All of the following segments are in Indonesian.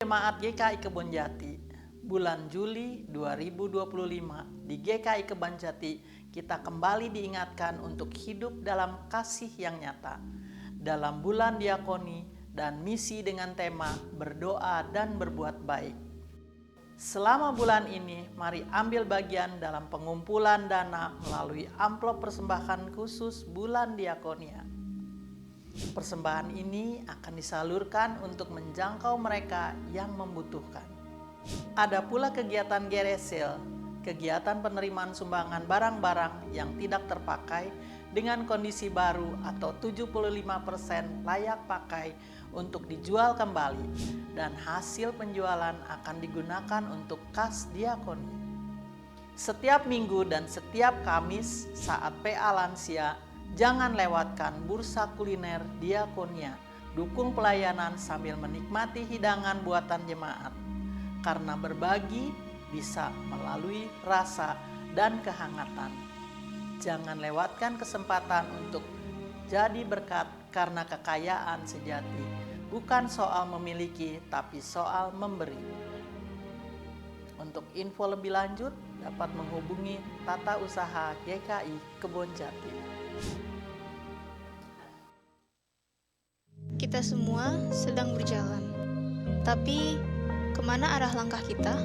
Jemaat GKI Kebonjati, bulan Juli 2025 di GKI Kebonjati kita kembali diingatkan untuk hidup dalam kasih yang nyata. Dalam bulan diakoni dan misi dengan tema berdoa dan berbuat baik. Selama bulan ini, mari ambil bagian dalam pengumpulan dana melalui amplop persembahan khusus bulan diakonia. Persembahan ini akan disalurkan untuk menjangkau mereka yang membutuhkan. Ada pula kegiatan geresel, kegiatan penerimaan sumbangan barang-barang yang tidak terpakai dengan kondisi baru atau 75% layak pakai untuk dijual kembali, dan hasil penjualan akan digunakan untuk kas diakoni. Setiap minggu dan setiap Kamis saat PA Lansia, jangan lewatkan bursa kuliner diakonia. Dukung pelayanan sambil menikmati hidangan buatan jemaat. Karena berbagi bisa melalui rasa dan kehangatan. Jangan lewatkan kesempatan untuk jadi berkat, karena kekayaan sejati bukan soal memiliki tapi soal memberi. Untuk info lebih lanjut dapat menghubungi Tata Usaha GKI Kebonjati. Kita semua sedang berjalan, tapi kemana arah langkah kita?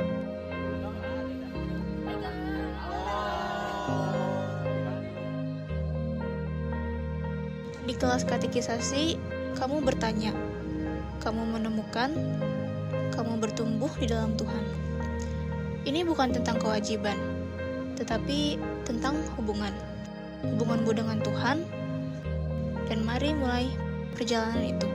Di kelas katekisasi, kamu bertanya, kamu menemukan, kamu bertumbuh di dalam Tuhan. Ini bukan tentang kewajiban, tetapi tentang hubunganmu dengan Tuhan, dan mari mulai perjalanan itu.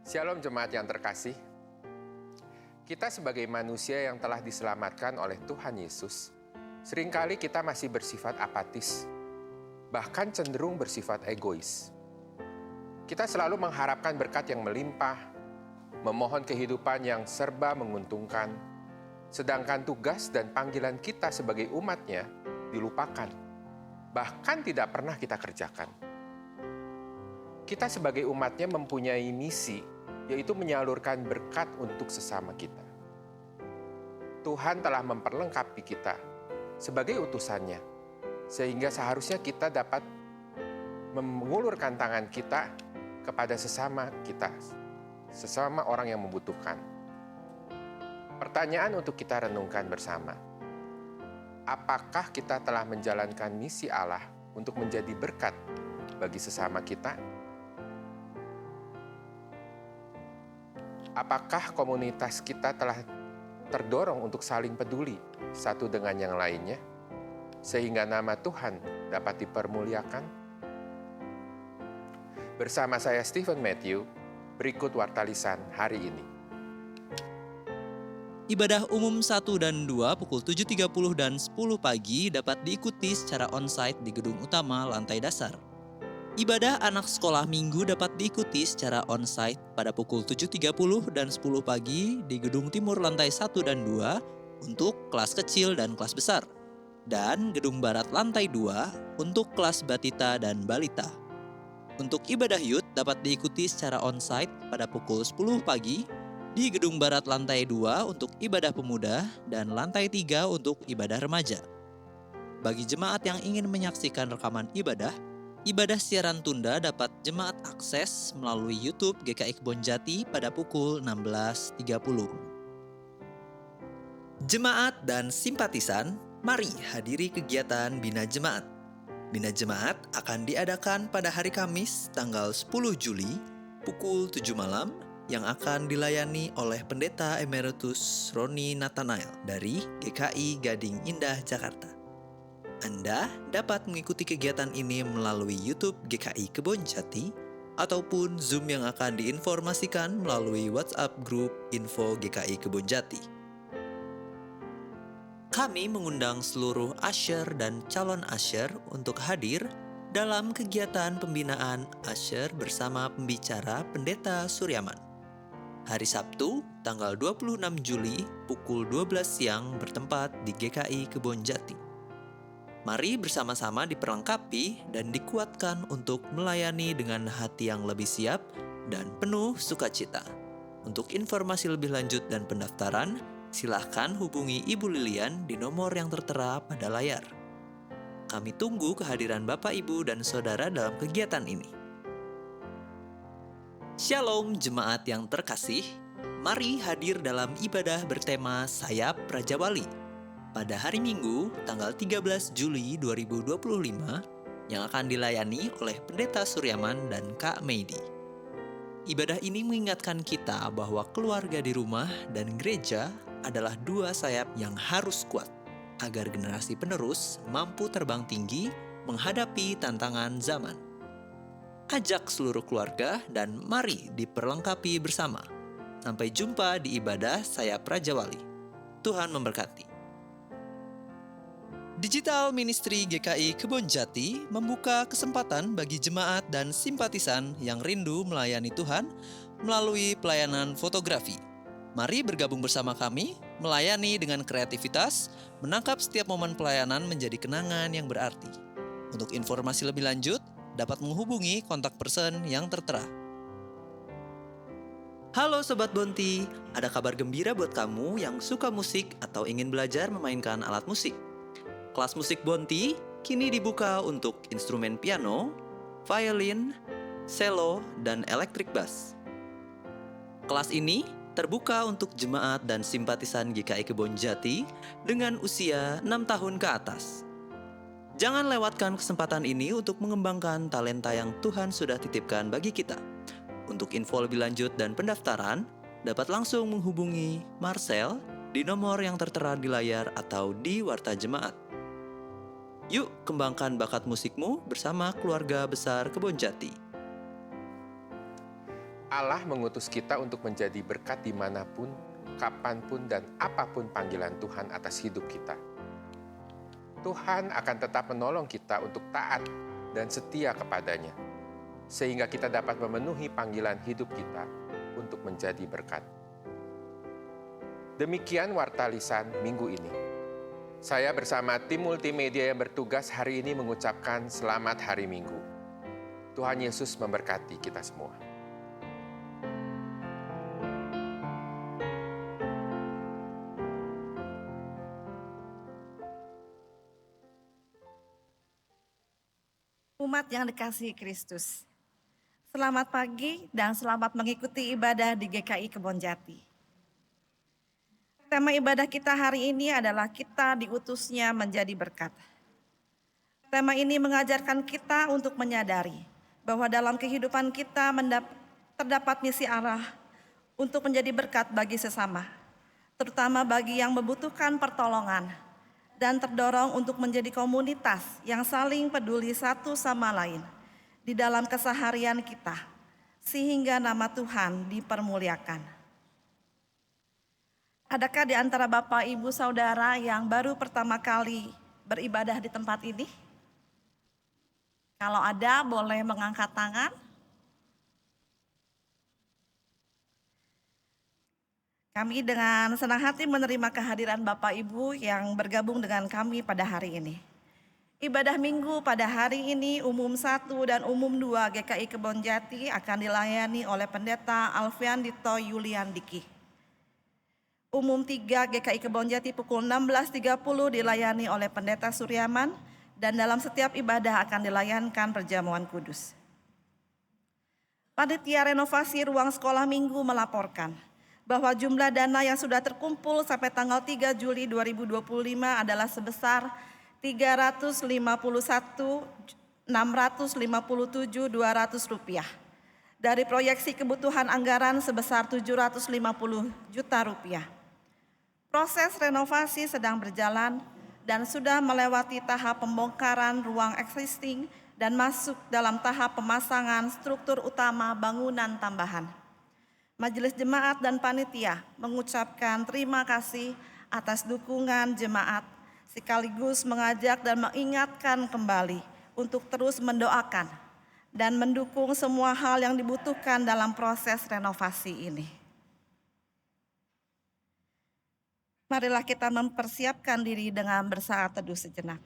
Shalom jemaat yang terkasih. Kita sebagai manusia yang telah diselamatkan oleh Tuhan Yesus, seringkali kita masih bersifat apatis, bahkan cenderung bersifat egois. Kita selalu mengharapkan berkat yang melimpah, memohon kehidupan yang serba menguntungkan, sedangkan tugas dan panggilan kita sebagai umatnya dilupakan, bahkan tidak pernah kita kerjakan. Kita sebagai umatnya mempunyai misi, yaitu menyalurkan berkat untuk sesama kita. Tuhan telah memperlengkapi kita sebagai utusannya, sehingga seharusnya kita dapat mengulurkan tangan kita kepada sesama kita, sesama orang yang membutuhkan. Pertanyaan untuk kita renungkan bersama. Apakah kita telah menjalankan misi Allah untuk menjadi berkat bagi sesama kita? Apakah komunitas kita telah terdorong untuk saling peduli satu dengan yang lainnya, sehingga nama Tuhan dapat dipermuliakan? Bersama saya Stephen Matthew, berikut wartalisan hari ini. Ibadah umum 1 dan 2 pukul 7.30 dan 10 pagi dapat diikuti secara onsite di gedung utama lantai dasar. Ibadah anak sekolah minggu dapat diikuti secara onsite pada pukul 7.30 dan 10 pagi di gedung timur lantai 1 dan 2 untuk kelas kecil dan kelas besar, dan gedung barat lantai 2 untuk kelas batita dan balita. Untuk ibadah youth dapat diikuti secara onsite pada pukul 10 pagi di gedung barat lantai 2 untuk ibadah pemuda dan lantai 3 untuk ibadah remaja. Bagi jemaat yang ingin menyaksikan rekaman ibadah siaran tunda dapat jemaat akses melalui YouTube GKI Kebonjati pada pukul 16.30. Jemaat dan simpatisan, mari hadiri kegiatan Bina Jemaat. Bina Jemaat akan diadakan pada hari Kamis tanggal 10 Juli pukul 7 malam yang akan dilayani oleh Pendeta Emeritus Roni Nathanael dari GKI Gading Indah, Jakarta. Anda dapat mengikuti kegiatan ini melalui YouTube GKI Kebonjati ataupun Zoom yang akan diinformasikan melalui WhatsApp grup Info GKI Kebonjati. Kami mengundang seluruh usher dan calon usher untuk hadir dalam kegiatan pembinaan usher bersama pembicara Pendeta Suryaman. Hari Sabtu, tanggal 26 Juli, pukul 12 siang bertempat di GKI Kebonjati. Mari bersama-sama diperlengkapi dan dikuatkan untuk melayani dengan hati yang lebih siap dan penuh sukacita. Untuk informasi lebih lanjut dan pendaftaran, silahkan hubungi Ibu Lilian di nomor yang tertera pada layar. Kami tunggu kehadiran Bapak, Ibu, dan Saudara dalam kegiatan ini. Shalom jemaat yang terkasih, mari hadir dalam ibadah bertema Sayap Raja Wali pada hari Minggu tanggal 13 Juli 2025 yang akan dilayani oleh Pendeta Suryaman dan Kak Meidi. Ibadah ini mengingatkan kita bahwa keluarga di rumah dan gereja adalah dua sayap yang harus kuat agar generasi penerus mampu terbang tinggi menghadapi tantangan zaman. Ajak seluruh keluarga dan mari diperlengkapi bersama. Sampai jumpa di ibadah Sayap Raja Wali. Tuhan memberkati. Digital Ministry GKI Kebonjati membuka kesempatan bagi jemaat dan simpatisan yang rindu melayani Tuhan melalui pelayanan fotografi. Mari bergabung bersama kami, melayani dengan kreativitas, menangkap setiap momen pelayanan menjadi kenangan yang berarti. Untuk informasi lebih lanjut, dapat menghubungi kontak person yang tertera. Halo Sobat Bonti, ada kabar gembira buat kamu yang suka musik atau ingin belajar memainkan alat musik. Kelas musik Bonti kini dibuka untuk instrumen piano, violin, cello, dan electric bass. Kelas ini terbuka untuk jemaat dan simpatisan GKI Kebonjati dengan usia 6 tahun ke atas. Jangan lewatkan kesempatan ini untuk mengembangkan talenta yang Tuhan sudah titipkan bagi kita. Untuk info lebih lanjut dan pendaftaran, dapat langsung menghubungi Marcel di nomor yang tertera di layar atau di Warta Jemaat. Yuk kembangkan bakat musikmu bersama keluarga besar Kebonjati. Allah mengutus kita untuk menjadi berkat dimanapun, kapanpun, dan apapun panggilan Tuhan atas hidup kita. Tuhan akan tetap menolong kita untuk taat dan setia kepadanya, sehingga kita dapat memenuhi panggilan hidup kita untuk menjadi berkat. Demikian Warta Lisan minggu ini. Saya bersama tim multimedia yang bertugas hari ini mengucapkan selamat hari Minggu. Tuhan Yesus memberkati kita semua. Umat yang dikasihi Kristus, selamat pagi dan selamat mengikuti ibadah di GKI Kebonjati. Tema ibadah kita hari ini adalah kita diutusnya menjadi berkat. Tema ini mengajarkan kita untuk menyadari bahwa dalam kehidupan kita terdapat misi Allah untuk menjadi berkat bagi sesama, terutama bagi yang membutuhkan pertolongan, dan terdorong untuk menjadi komunitas yang saling peduli satu sama lain di dalam keseharian kita, sehingga nama Tuhan dipermuliakan. Adakah di antara Bapak, Ibu, Saudara yang baru pertama kali beribadah di tempat ini? Kalau ada, boleh mengangkat tangan. Kami dengan senang hati menerima kehadiran Bapak Ibu yang bergabung dengan kami pada hari ini. Ibadah Minggu pada hari ini umum 1 dan umum 2 GKI Kebonjati akan dilayani oleh Pendeta Alfian Dito Yulian Diki. Umum 3 GKI Kebonjati pukul 16.30 dilayani oleh Pendeta Suryaman, dan dalam setiap ibadah akan dilayankan perjamuan kudus. Panitia renovasi ruang sekolah minggu melaporkan bahwa jumlah dana yang sudah terkumpul sampai tanggal 3 Juli 2025 adalah sebesar Rp351.657.200 dari proyeksi kebutuhan anggaran sebesar Rp750 juta. Proses renovasi sedang berjalan dan sudah melewati tahap pembongkaran ruang existing dan masuk dalam tahap pemasangan struktur utama bangunan tambahan. Majelis Jemaat dan Panitia mengucapkan terima kasih atas dukungan jemaat, sekaligus mengajak dan mengingatkan kembali untuk terus mendoakan dan mendukung semua hal yang dibutuhkan dalam proses renovasi ini. Marilah kita mempersiapkan diri dengan bersaat teduh sejenak.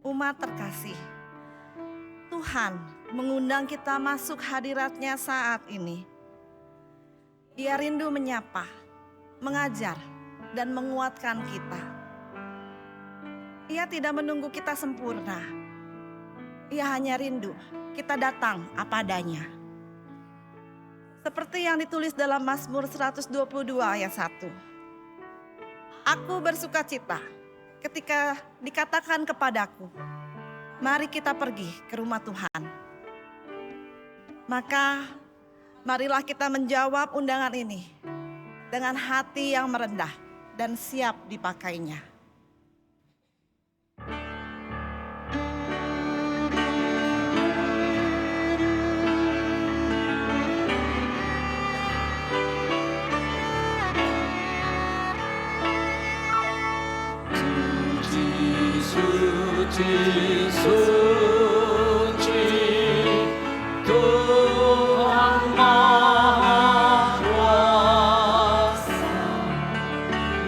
Umat terkasih, Tuhan mengundang kita masuk hadirat-Nya saat ini. Ia rindu menyapa, mengajar, dan menguatkan kita. Ia tidak menunggu kita sempurna. Ia hanya rindu kita datang apa adanya. Seperti yang ditulis dalam Mazmur 122 ayat 1. Aku bersukacita ketika dikatakan kepadaku, mari kita pergi ke rumah Tuhan. Maka marilah kita menjawab undangan ini dengan hati yang merendah dan siap dipakainya. Suci, suci, Tuhan Maha Kuasa,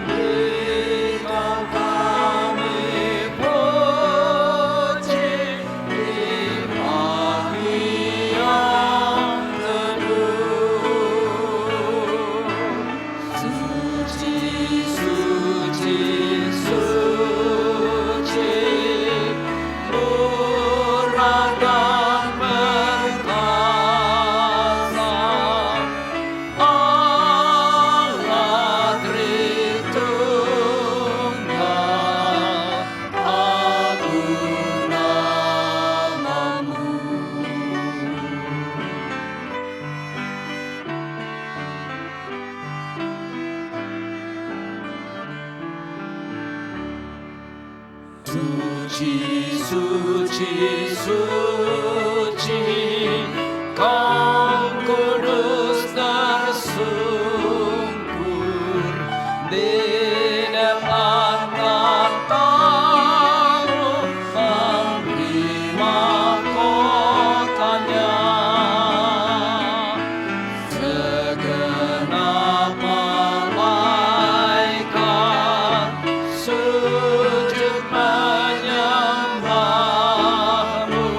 berikan kami puji di pagi yang teduh. Suci, suci, suci, murah dan perkasa, Allah Tritunggal, agung namamu. Suci, suci, suci, Kau kudus tersungkur di depan tahta-Mu, memberi mahkotanya. Segenap malaikat sujud menyembah-Mu,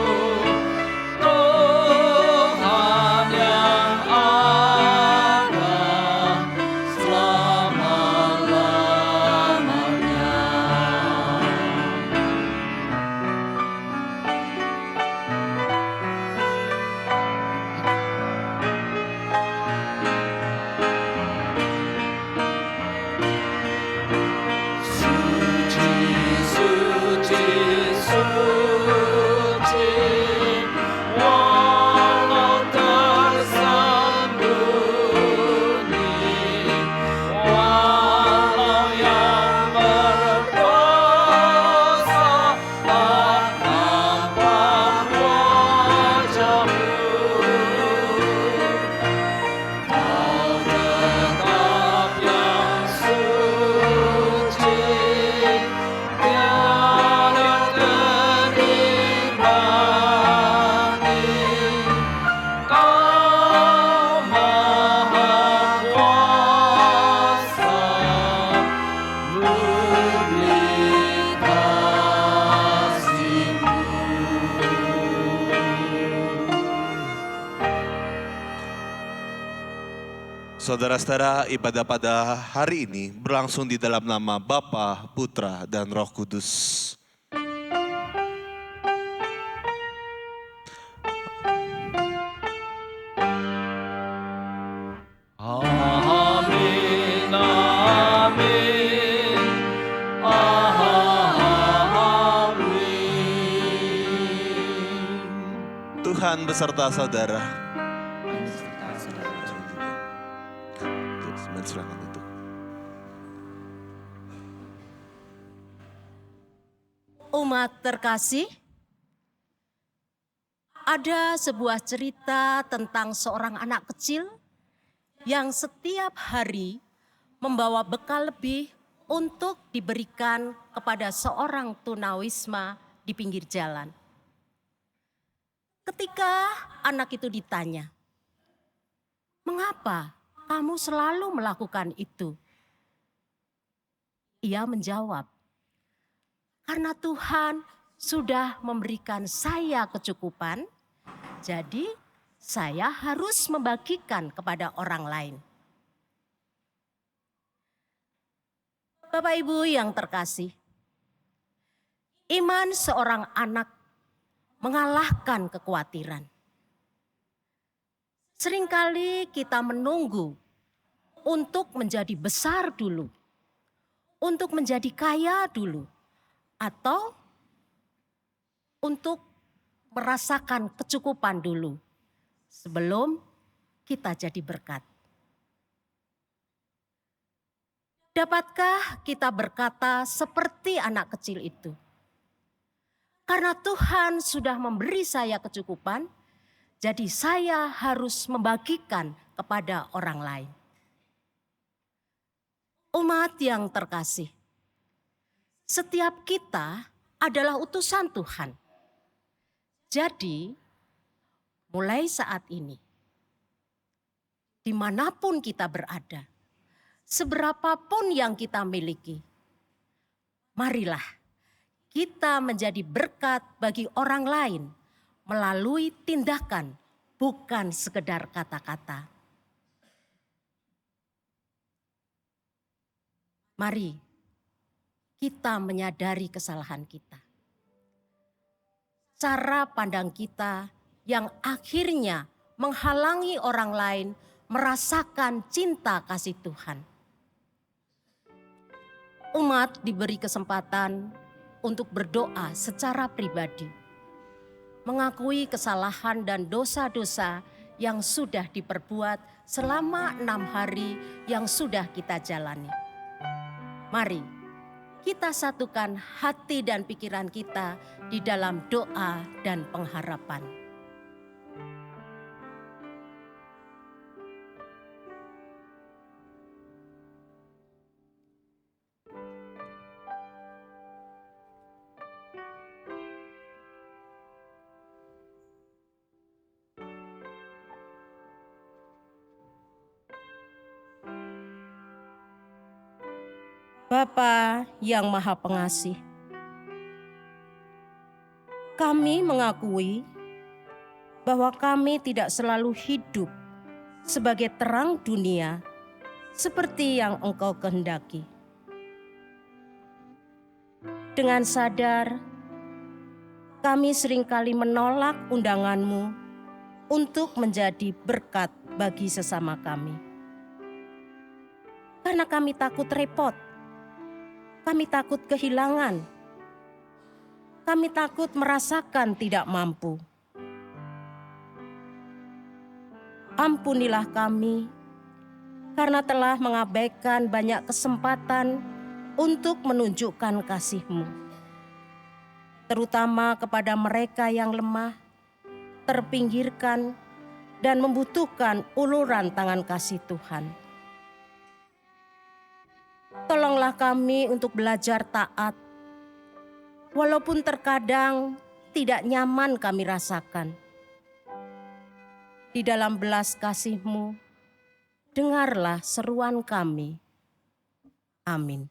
Saudara-saudara, ibadah pada hari ini berlangsung di dalam nama Bapa, Putra, dan Roh Kudus. Amin, amin, amin. Tuhan beserta saudara. Silakan duduk. Umat terkasih, ada sebuah cerita tentang seorang anak kecil yang setiap hari membawa bekal lebih untuk diberikan kepada seorang tunawisma di pinggir jalan. Ketika anak itu ditanya, "Mengapa kamu selalu melakukan itu?" Ia menjawab, "Karena Tuhan sudah memberikan saya kecukupan, jadi saya harus membagikan kepada orang lain." Bapak Ibu yang terkasih, iman seorang anak mengalahkan kekhawatiran. Seringkali kita menunggu untuk menjadi besar dulu, untuk menjadi kaya dulu, atau untuk merasakan kecukupan dulu sebelum kita jadi berkat. Dapatkah kita berkata seperti anak kecil itu? Karena Tuhan sudah memberi saya kecukupan, jadi saya harus membagikan kepada orang lain. Umat yang terkasih, setiap kita adalah utusan Tuhan. Jadi, mulai saat ini, dimanapun kita berada, seberapapun yang kita miliki, marilah kita menjadi berkat bagi orang lain melalui tindakan, bukan sekedar kata-kata. Mari kita menyadari kesalahan kita. Cara pandang kita yang akhirnya menghalangi orang lain merasakan cinta kasih Tuhan. Umat diberi kesempatan untuk berdoa secara pribadi, mengakui kesalahan dan dosa-dosa yang sudah diperbuat selama 6 hari yang sudah kita jalani. Mari kita satukan hati dan pikiran kita di dalam doa dan pengharapan. Bapa yang Maha Pengasih, kami mengakui bahwa kami tidak selalu hidup sebagai terang dunia seperti yang Engkau kehendaki. Dengan sadar, kami seringkali menolak undangan-Mu untuk menjadi berkat bagi sesama kami. Karena kami takut repot. Kami takut kehilangan. Kami takut merasakan tidak mampu. Ampunilah kami karena telah mengabaikan banyak kesempatan untuk menunjukkan kasih-Mu. Terutama kepada mereka yang lemah, terpinggirkan, dan membutuhkan uluran tangan kasih Tuhan. Tolonglah kami untuk belajar taat, walaupun terkadang tidak nyaman kami rasakan. Di dalam belas kasih-Mu, dengarlah seruan kami. Amin.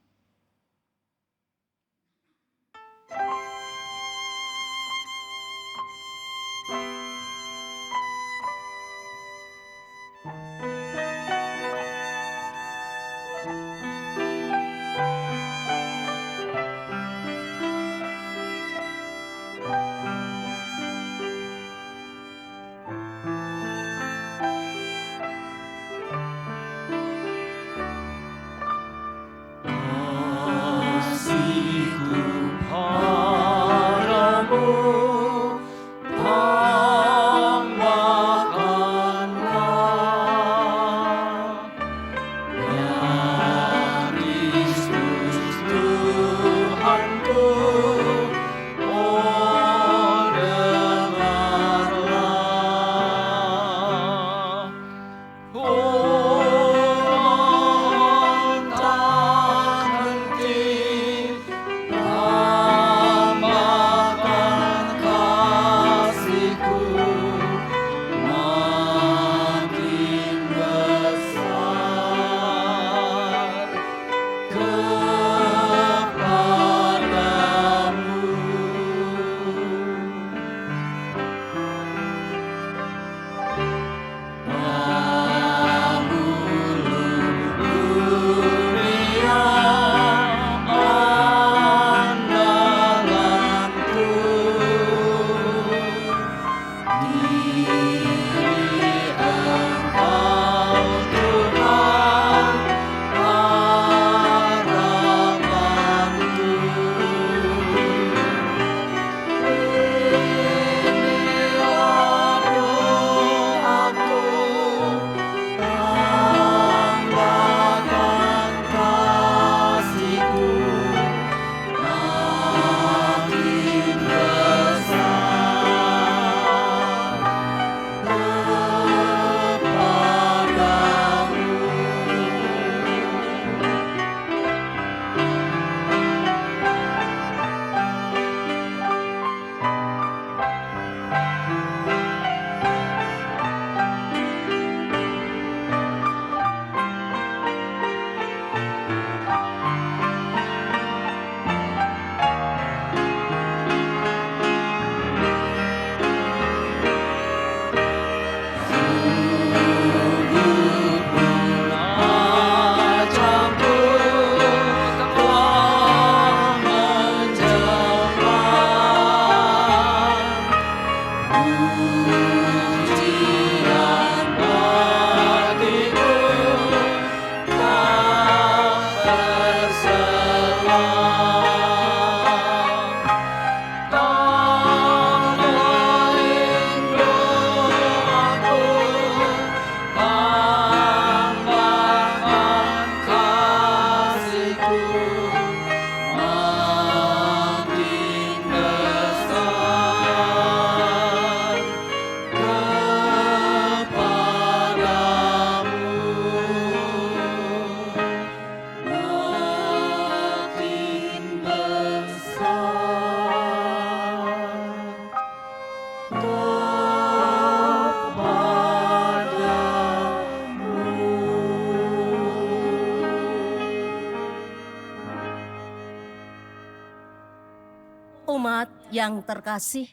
Umat yang terkasih,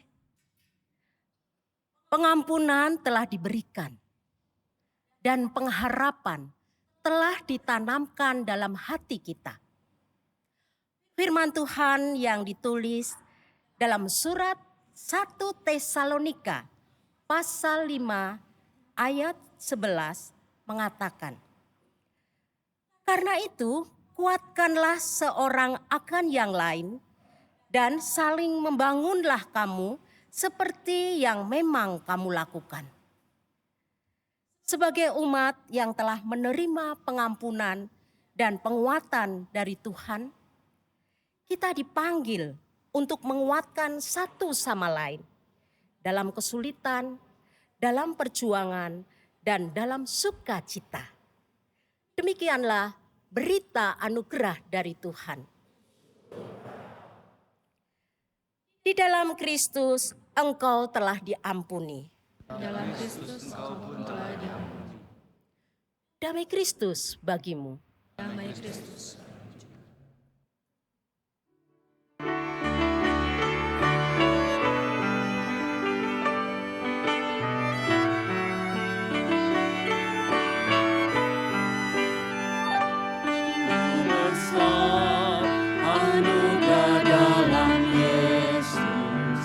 pengampunan telah diberikan dan pengharapan telah ditanamkan dalam hati kita. Firman Tuhan yang ditulis dalam surat 1 Tesalonika pasal 5 ayat 11 mengatakan, "Karena itu, kuatkanlah seorang akan yang lain dan saling membangunlah kamu seperti yang memang kamu lakukan." Sebagai umat yang telah menerima pengampunan dan penguatan dari Tuhan, kita dipanggil untuk menguatkan satu sama lain dalam kesulitan, dalam perjuangan, dan dalam sukacita. Demikianlah berita anugerah dari Tuhan. Di dalam Kristus engkau telah diampuni. Dalam Kristus engkau pun telah diampuni. Damai Kristus bagimu. Damai Kristus. Besar anugerah dalam Yesus,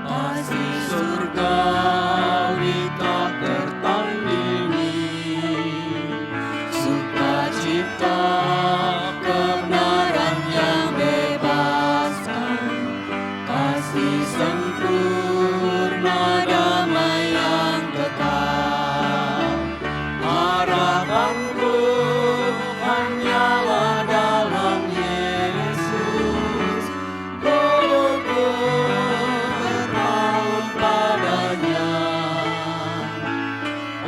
kasih surgawi tak tertandingi, sukacita kebenaran yang bebaskan, kasih sempurna damai yang kekal. Harapanku hanyalah dalam Yesus, pelukku berpaut padanya.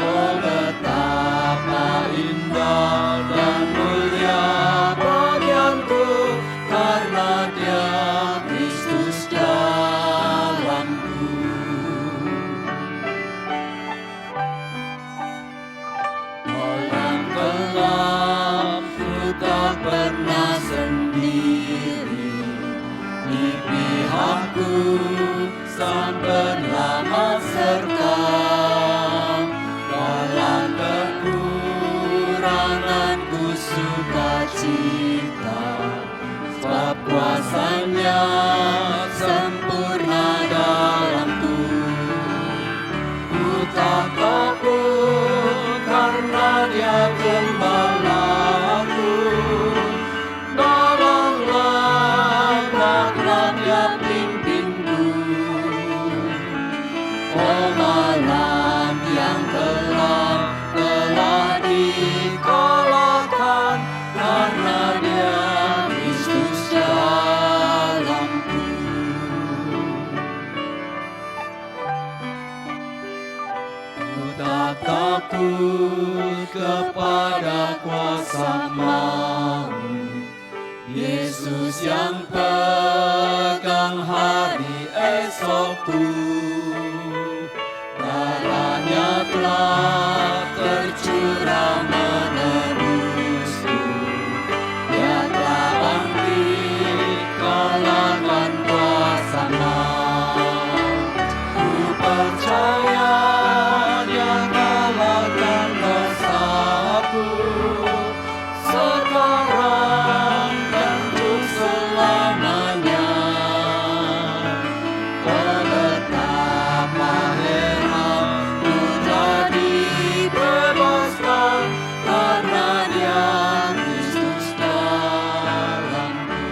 Oh betapa indah dan mulia bagianku, karena Dia Kristus dalamku. Malam gelap ku tak pernah sendiri, di pihakku Sang Penyelamat serta. Dalam kekuranganku sukacita, sebab kuasa-Nya sempurna dalamku. tak takut kepada kuasa maut. Yesus yang pegang hari esokku, darahnya telah tercurah menebusku. Dia telah bangkit kalahkan kuasa maut. Ku percaya Dia kalahkan dosaku sekarang dan untuk selamanya. Betapa heran ku telah dibebaskan karena Dia Kristus dalamku.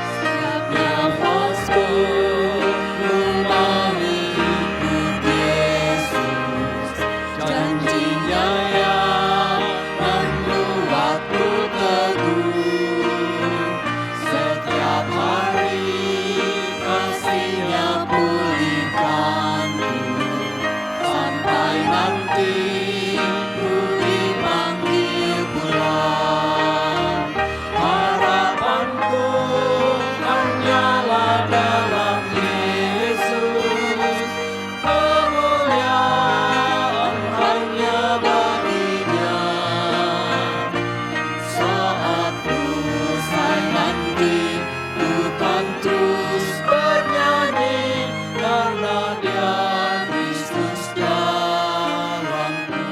Setiap nafasku ku mau ikut Yesus, janjinya yang membuatku teguh. Setiap hari kasih-Nya pulihkanku, sampai nanti ku dipanggil pulang. Harapanku hanyalah dalam Yesus, kemuliaan hanya baginya. Saat usai nanti ku kan terus bernyanyi karena Dia Kristus dalamku.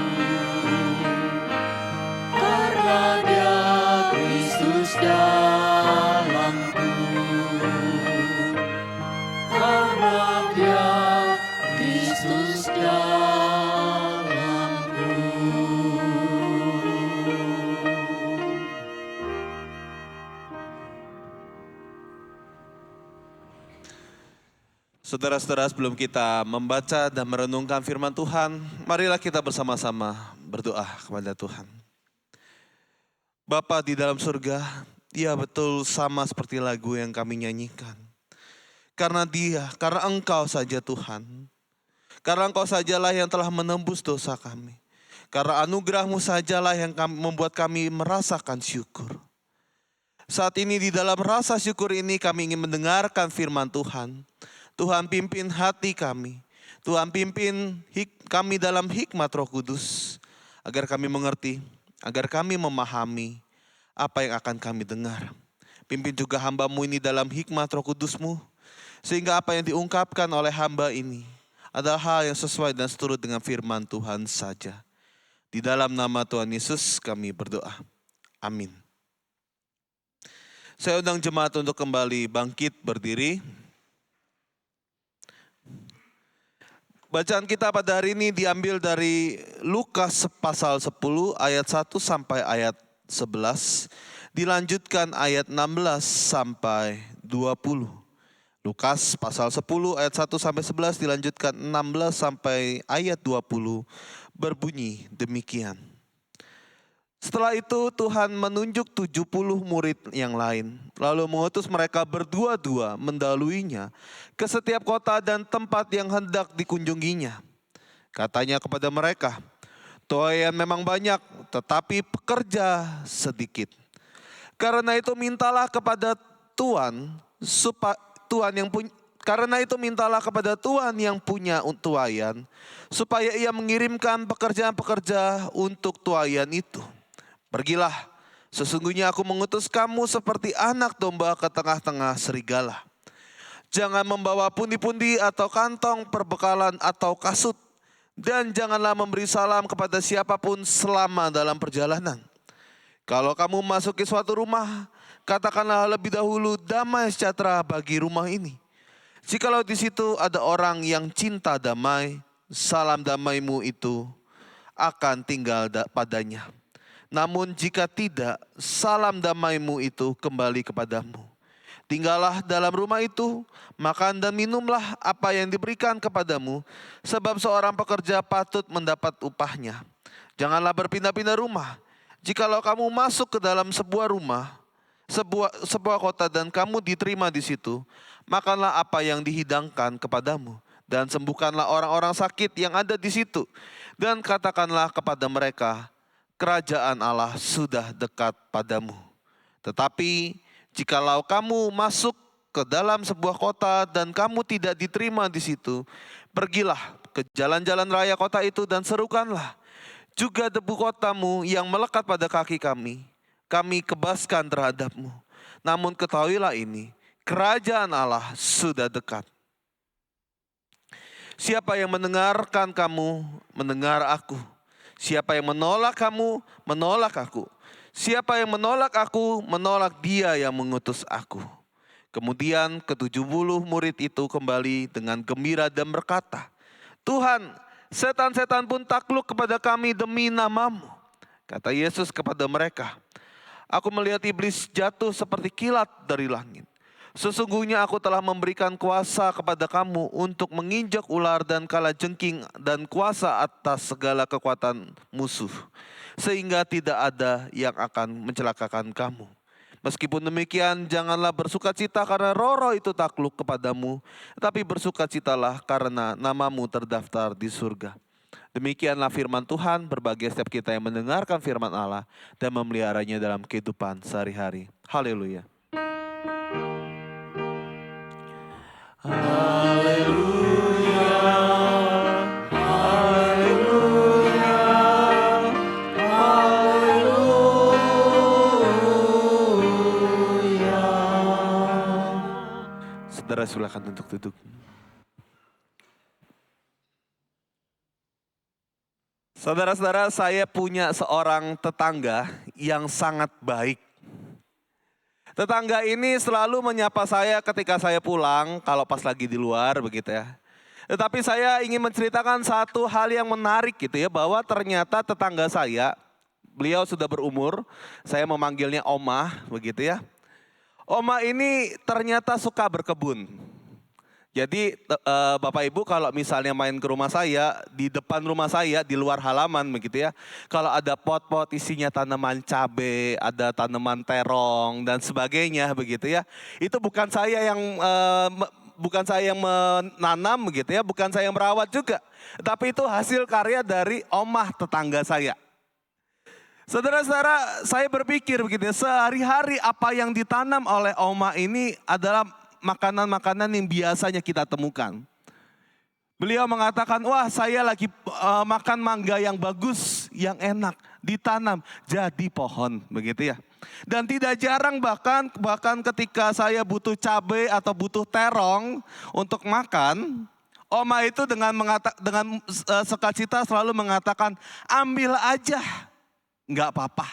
Karena Dia Kristus dalamku. Karena Dia Kristus dalamku. Saudara-saudara, sebelum kita membaca dan merenungkan firman Tuhan, marilah kita bersama-sama berdoa kepada Tuhan. Bapa di dalam surga, Dia betul sama seperti lagu yang kami nyanyikan. Karena Engkau saja Tuhan. Karena Engkau sajalah yang telah menembus dosa kami. Karena anugerah-Mu sajalah yang membuat kami merasakan syukur. Saat ini di dalam rasa syukur ini kami ingin mendengarkan firman Tuhan. Tuhan pimpin hati kami. Tuhan pimpin kami dalam hikmat Roh Kudus. Agar kami mengerti, agar kami memahami apa yang akan kami dengar. Pimpin juga hamba-Mu ini dalam hikmat Roh Kudus-Mu. Sehingga apa yang diungkapkan oleh hamba ini adalah hal yang sesuai dan seturut dengan firman Tuhan saja. Di dalam nama Tuhan Yesus kami berdoa. Amin. Saya undang jemaat untuk kembali bangkit berdiri. Bacaan kita pada hari ini diambil dari Lukas pasal 10 ayat 1 sampai ayat 11. Dilanjutkan ayat 16 sampai 20. Lukas pasal 10 ayat 1 sampai 11 dilanjutkan 16 sampai ayat 20 berbunyi demikian. Setelah itu Tuhan menunjuk 70 murid yang lain, lalu mengutus mereka berdua-dua mendaluinya ke setiap kota dan tempat yang hendak dikunjunginya. Katanya kepada mereka, tuaian memang banyak, tetapi pekerja sedikit. Karena itu mintalah kepada Tuhan yang punya tuaian, supaya Ia mengirimkan pekerja-pekerja untuk tuaian itu. Pergilah, sesungguhnya aku mengutus kamu seperti anak domba ke tengah-tengah serigala. Jangan membawa pundi-pundi atau kantong perbekalan atau kasut. Dan janganlah memberi salam kepada siapapun selama dalam perjalanan. Kalau kamu masuki suatu rumah, katakanlah lebih dahulu damai sejahtera bagi rumah ini. Jikalau di situ ada orang yang cinta damai, salam damai-Mu itu akan tinggal padanya. Namun jika tidak, salam damai-Mu itu kembali kepadamu. Tinggallah dalam rumah itu, makan dan minumlah apa yang diberikan kepadamu, sebab seorang pekerja patut mendapat upahnya. Janganlah berpindah-pindah rumah. Jikalau kamu masuk ke dalam sebuah rumah, sebuah kota dan kamu diterima di situ, makanlah apa yang dihidangkan kepadamu dan sembuhkanlah orang-orang sakit yang ada di situ. Dan katakanlah kepada mereka, kerajaan Allah sudah dekat padamu. Tetapi jikalau kamu masuk ke dalam sebuah kota dan kamu tidak diterima di situ, pergilah ke jalan-jalan raya kota itu dan serukanlah, juga debu kotamu yang melekat pada kaki kami kebaskan terhadapmu. Namun ketahuilah ini, kerajaan Allah sudah dekat. Siapa yang mendengarkan kamu, mendengar aku. Siapa yang menolak kamu, menolak aku. Siapa yang menolak aku, menolak Dia yang mengutus aku. Kemudian ke-70 murid itu kembali dengan gembira dan berkata, Tuhan, setan-setan pun takluk kepada kami demi nama-Mu. Kata Yesus kepada mereka, aku melihat iblis jatuh seperti kilat dari langit. Sesungguhnya aku telah memberikan kuasa kepada kamu untuk menginjak ular dan kalajengking dan kuasa atas segala kekuatan musuh. Sehingga tidak ada yang akan mencelakakan kamu. Meskipun demikian, janganlah bersukacita karena roh-roh itu takluk kepadamu, tapi bersukacitalah karena namamu terdaftar di surga. Demikianlah firman Tuhan, berbahagia setiap kita yang mendengarkan firman Allah dan memeliharanya dalam kehidupan sehari-hari. Haleluya. Haleluya, haleluya, haleluya. Saudara silakan untuk duduk. Saudara-saudara, saya punya seorang tetangga yang sangat baik. Tetangga ini selalu menyapa saya ketika saya pulang, kalau pas lagi di luar begitu ya. Tetapi saya ingin menceritakan satu hal yang menarik gitu ya, bahwa ternyata tetangga saya, beliau sudah berumur, saya memanggilnya Oma begitu ya. Oma ini ternyata suka berkebun. Jadi Bapak Ibu kalau misalnya main ke rumah saya, di depan rumah saya, di luar halaman begitu ya. Kalau ada pot-pot isinya tanaman cabai, ada tanaman terong dan sebagainya begitu ya. Itu bukan saya yang menanam begitu ya, bukan saya yang merawat juga. Tapi itu hasil karya dari omah tetangga saya. Saudara-saudara, saya berpikir begitu ya, sehari-hari apa yang ditanam oleh omah ini adalah makanan-makanan yang biasanya kita temukan. Beliau mengatakan, wah saya lagi makan mangga yang bagus, yang enak, ditanam jadi pohon begitu ya. Dan tidak jarang bahkan ketika saya butuh cabai atau butuh terong untuk makan, Oma itu dengan sukacita selalu mengatakan, ambil aja, nggak apa-apa.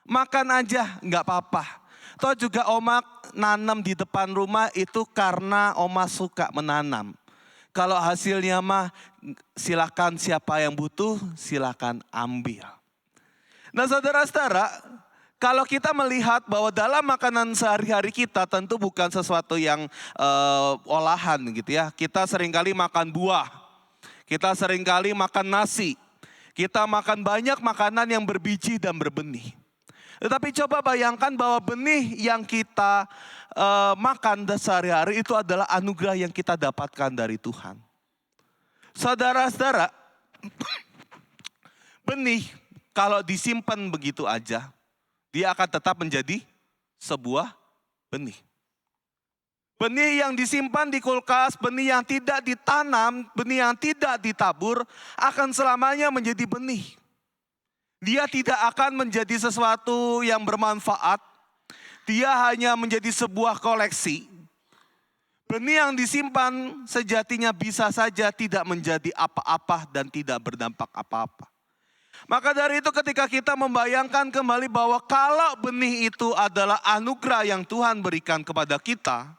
Makan aja, nggak apa-apa. Toh juga Oma nanam di depan rumah itu karena Oma suka menanam. Kalau hasilnya mah silakan, siapa yang butuh silakan ambil. Nah saudara-saudara, kalau kita melihat bahwa dalam makanan sehari-hari kita tentu bukan sesuatu yang olahan gitu ya. Kita seringkali makan buah, kita seringkali makan nasi, kita makan banyak makanan yang berbiji dan berbenih. Tetapi coba bayangkan bahwa benih yang kita makan sehari-hari itu adalah anugerah yang kita dapatkan dari Tuhan. Saudara-saudara, benih kalau disimpan begitu aja, dia akan tetap menjadi sebuah benih. Benih yang disimpan di kulkas, benih yang tidak ditanam, benih yang tidak ditabur, akan selamanya menjadi benih. Dia tidak akan menjadi sesuatu yang bermanfaat. Dia hanya menjadi sebuah koleksi. Benih yang disimpan sejatinya bisa saja tidak menjadi apa-apa dan tidak berdampak apa-apa. Maka dari itu ketika kita membayangkan kembali bahwa kalau benih itu adalah anugerah yang Tuhan berikan kepada kita,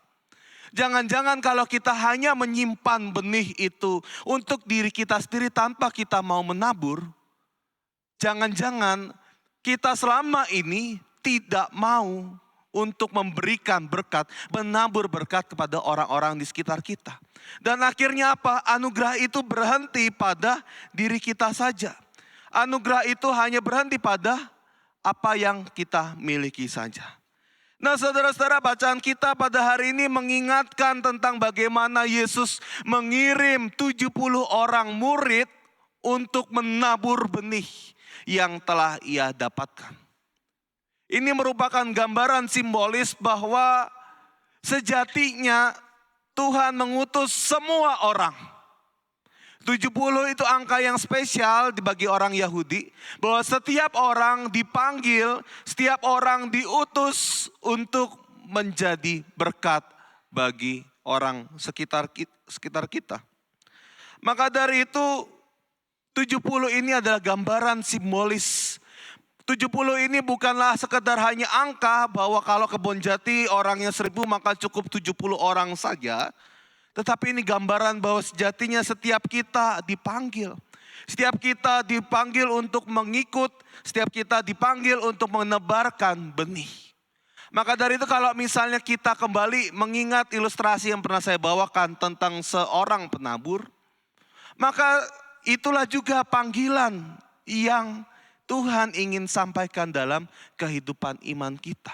jangan-jangan kalau kita hanya menyimpan benih itu untuk diri kita sendiri tanpa kita mau menabur, jangan-jangan kita selama ini tidak mau untuk memberikan berkat, menabur berkat kepada orang-orang di sekitar kita. Dan akhirnya apa? Anugerah itu berhenti pada diri kita saja. Anugerah itu hanya berhenti pada apa yang kita miliki saja. Nah saudara-saudara, bacaan kita pada hari ini mengingatkan tentang bagaimana Yesus mengirim 70 orang murid untuk menabur benih yang telah ia dapatkan. Ini merupakan gambaran simbolis bahwa sejatinya Tuhan mengutus semua orang. 70 itu angka yang spesial bagi orang Yahudi, bahwa setiap orang dipanggil, setiap orang diutus untuk menjadi berkat bagi orang sekitar kita. Maka dari itu 70 ini adalah gambaran simbolis. 70 ini bukanlah sekedar hanya angka bahwa kalau Kebon Jati orangnya 1000 maka cukup 70 orang saja. Tetapi ini gambaran bahwa sejatinya setiap kita dipanggil. Setiap kita dipanggil untuk mengikut, setiap kita dipanggil untuk menebarkan benih. Maka dari itu kalau misalnya kita kembali mengingat ilustrasi yang pernah saya bawakan tentang seorang penabur, maka itulah juga panggilan yang Tuhan ingin sampaikan dalam kehidupan iman kita.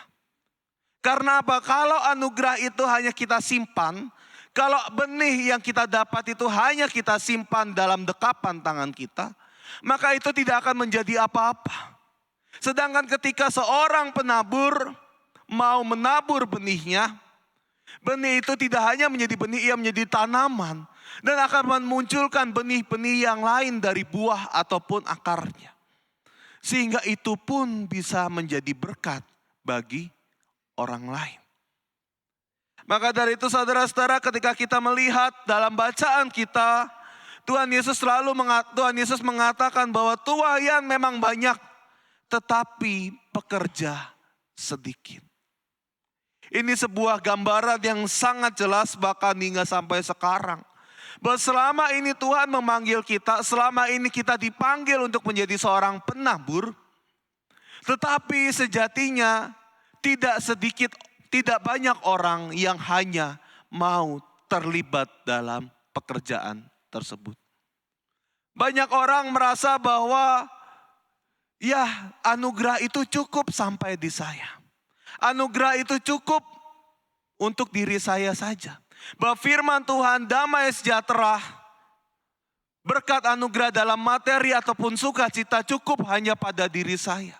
Karena apa? Kalau anugerah itu hanya kita simpan, kalau benih yang kita dapat itu hanya kita simpan dalam dekapan tangan kita, maka itu tidak akan menjadi apa-apa. Sedangkan ketika seorang penabur mau menabur benihnya, benih itu tidak hanya menjadi benih, ia menjadi tanaman. Dan akan memunculkan benih-benih yang lain dari buah ataupun akarnya. Sehingga itu pun bisa menjadi berkat bagi orang lain. Maka dari itu saudara-saudara, ketika kita melihat dalam bacaan kita, Tuhan Yesus mengatakan bahwa tuaian memang banyak, tetapi pekerja sedikit. Ini sebuah gambaran yang sangat jelas bahkan hingga sampai sekarang. Bahwa selama ini Tuhan memanggil kita, selama ini kita dipanggil untuk menjadi seorang penabur, tetapi sejatinya tidak banyak orang yang hanya mau terlibat dalam pekerjaan tersebut. Banyak orang merasa bahwa ya anugerah itu cukup sampai di saya. Anugerah itu cukup untuk diri saya saja. Bahwa firman Tuhan damai sejahtera, berkat anugerah dalam materi ataupun sukacita cukup hanya pada diri saya.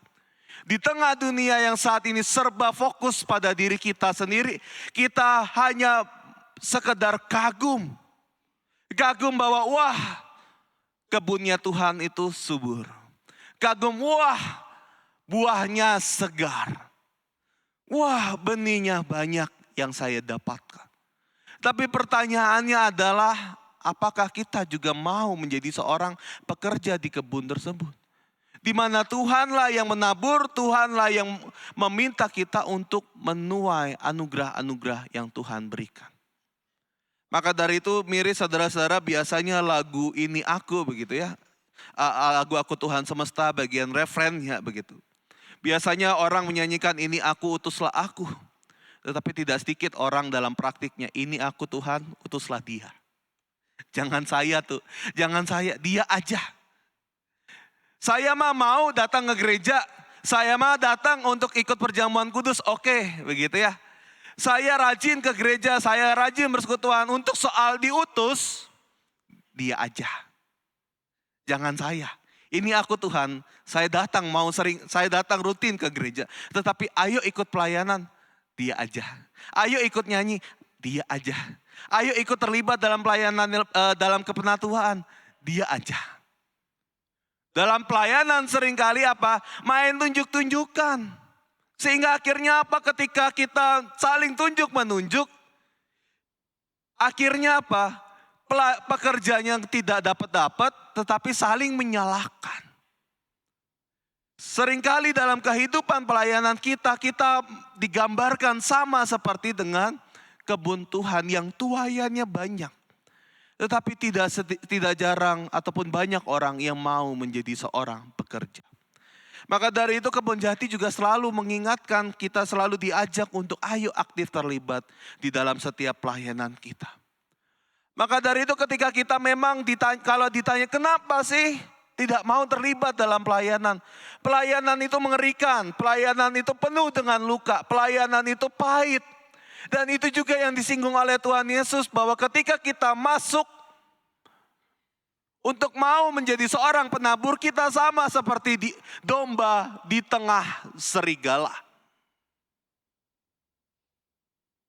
Di tengah dunia yang saat ini serba fokus pada diri kita sendiri, kita hanya sekedar kagum. Kagum bahwa wah, kebunnya Tuhan itu subur. Kagum wah, buahnya segar. Wah, benihnya banyak yang saya dapatkan. Tapi pertanyaannya adalah, apakah kita juga mau menjadi seorang pekerja di kebun tersebut? Di mana Tuhanlah yang menabur, Tuhanlah yang meminta kita untuk menuai anugerah-anugerah yang Tuhan berikan. Maka dari itu mirip saudara-saudara, biasanya lagu Ini Aku begitu ya. Lagu Aku Tuhan Semesta bagian refrennya begitu. Biasanya orang menyanyikan Ini Aku utuslah aku. Tetapi tidak sedikit orang dalam praktiknya, Ini Aku Tuhan utuslah dia. Jangan saya tuh, jangan saya, dia aja. Saya mah mau datang ke gereja, saya mah datang untuk ikut perjamuan kudus, oke, begitu ya. Saya rajin ke gereja, saya rajin bersekutuan, untuk soal diutus, dia aja. Jangan saya. Ini aku Tuhan, saya datang rutin ke gereja. Tetapi ayo ikut pelayanan, dia aja. Ayo ikut nyanyi, dia aja. Ayo ikut terlibat dalam pelayanan, dalam kepenatuaan, dia aja. Dalam pelayanan seringkali apa? Main tunjuk-tunjukkan. Sehingga akhirnya apa? Ketika kita saling tunjuk-menunjuk, akhirnya apa? Pekerjaan yang tidak dapat, tetapi saling menyalahkan. Seringkali dalam kehidupan pelayanan kita digambarkan sama seperti dengan kebun Tuhan yang tuaiannya banyak. Tetapi tidak jarang ataupun banyak orang yang mau menjadi seorang pekerja. Maka dari itu Kebon Jati juga selalu mengingatkan kita, selalu diajak untuk ayo aktif terlibat di dalam setiap pelayanan kita. Maka dari itu ketika kita memang kalau ditanya kenapa sih tidak mau terlibat dalam pelayanan. Pelayanan itu mengerikan, pelayanan itu penuh dengan luka, pelayanan itu pahit. Dan itu juga yang disinggung oleh Tuhan Yesus, bahwa ketika kita masuk untuk mau menjadi seorang penabur, kita sama seperti domba di tengah serigala.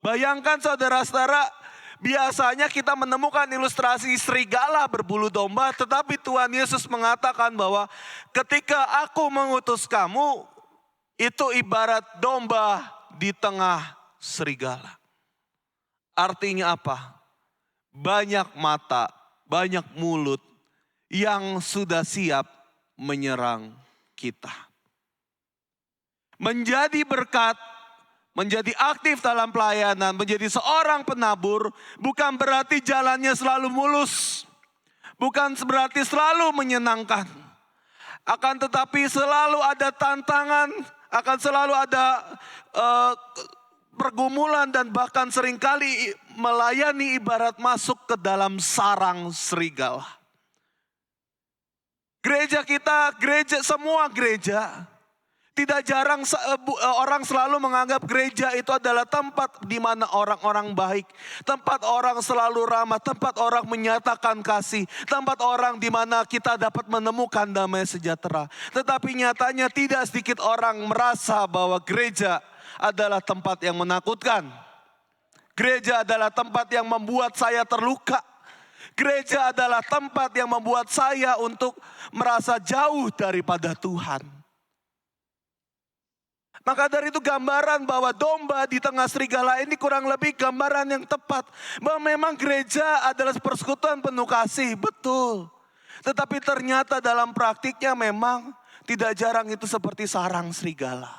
Bayangkan saudara-saudara, biasanya kita menemukan ilustrasi serigala berbulu domba, tetapi Tuhan Yesus mengatakan bahwa ketika aku mengutus kamu, itu ibarat domba di tengah serigala. Artinya apa? Banyak mata, banyak mulut yang sudah siap menyerang kita. Menjadi berkat, menjadi aktif dalam pelayanan, menjadi seorang penabur, bukan berarti jalannya selalu mulus. Bukan berarti selalu menyenangkan. Akan tetapi selalu ada tantangan, akan selalu ada pergumulan, dan bahkan seringkali melayani ibarat masuk ke dalam sarang serigala. Gereja kita, semua gereja, tidak jarang orang selalu menganggap gereja itu adalah tempat di mana orang-orang baik. Tempat orang selalu ramah, tempat orang menyatakan kasih. Tempat orang di mana kita dapat menemukan damai sejahtera. Tetapi nyatanya tidak sedikit orang merasa bahwa gereja adalah tempat yang menakutkan. Gereja adalah tempat yang membuat saya terluka. Gereja adalah tempat yang membuat saya untuk merasa jauh daripada Tuhan. Maka dari itu gambaran bahwa domba di tengah serigala ini kurang lebih gambaran yang tepat. Bahwa memang gereja adalah persekutuan penuh kasih, betul. Tetapi ternyata dalam praktiknya memang tidak jarang itu seperti sarang serigala.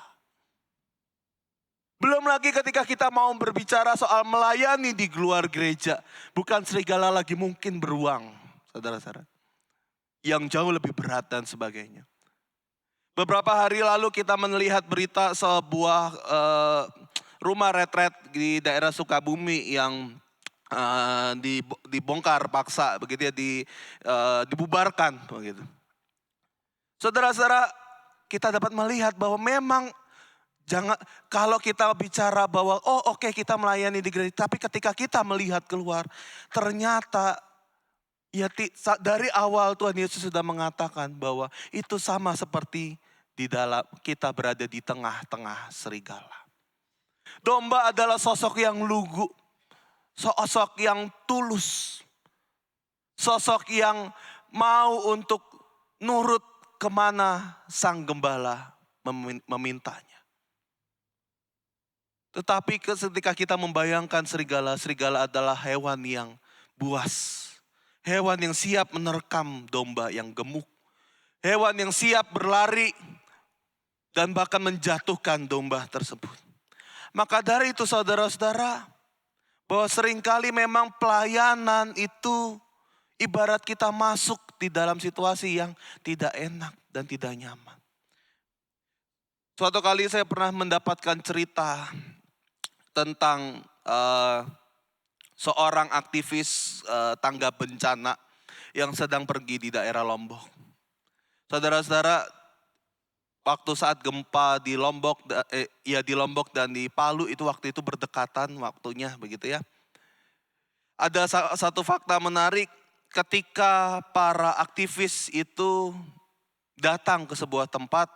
Belum lagi ketika kita mau berbicara soal melayani di luar gereja. Bukan serigala lagi, mungkin beruang, saudara-saudara. Yang jauh lebih berat dan sebagainya. Beberapa hari lalu kita melihat berita sebuah rumah retret di daerah Sukabumi yang dibongkar paksa, begitu ya, dibubarkan begitu. Saudara-saudara, kita dapat melihat bahwa memang kalau kita bicara bahwa oke, kita melayani di gereja, tapi ketika kita melihat keluar, ternyata ya dari awal Tuhan Yesus sudah mengatakan bahwa itu sama seperti di dalam kita berada di tengah-tengah serigala. Domba adalah sosok yang lugu, sosok yang tulus, sosok yang mau untuk nurut kemana sang gembala memintanya. Tetapi ketika kita membayangkan serigala, serigala adalah hewan yang buas. Hewan yang siap menerkam domba yang gemuk. Hewan yang siap berlari dan bahkan menjatuhkan domba tersebut. Maka dari itu saudara-saudara, bahwa seringkali memang pelayanan itu ibarat kita masuk di dalam situasi yang tidak enak dan tidak nyaman. Suatu kali saya pernah mendapatkan cerita tentang seorang aktivis tanggap bencana yang sedang pergi di daerah Lombok. Saudara-saudara, waktu saat gempa di Lombok, di Lombok dan di Palu itu waktu itu berdekatan waktunya begitu ya. Ada satu fakta menarik ketika para aktivis itu datang ke sebuah tempat,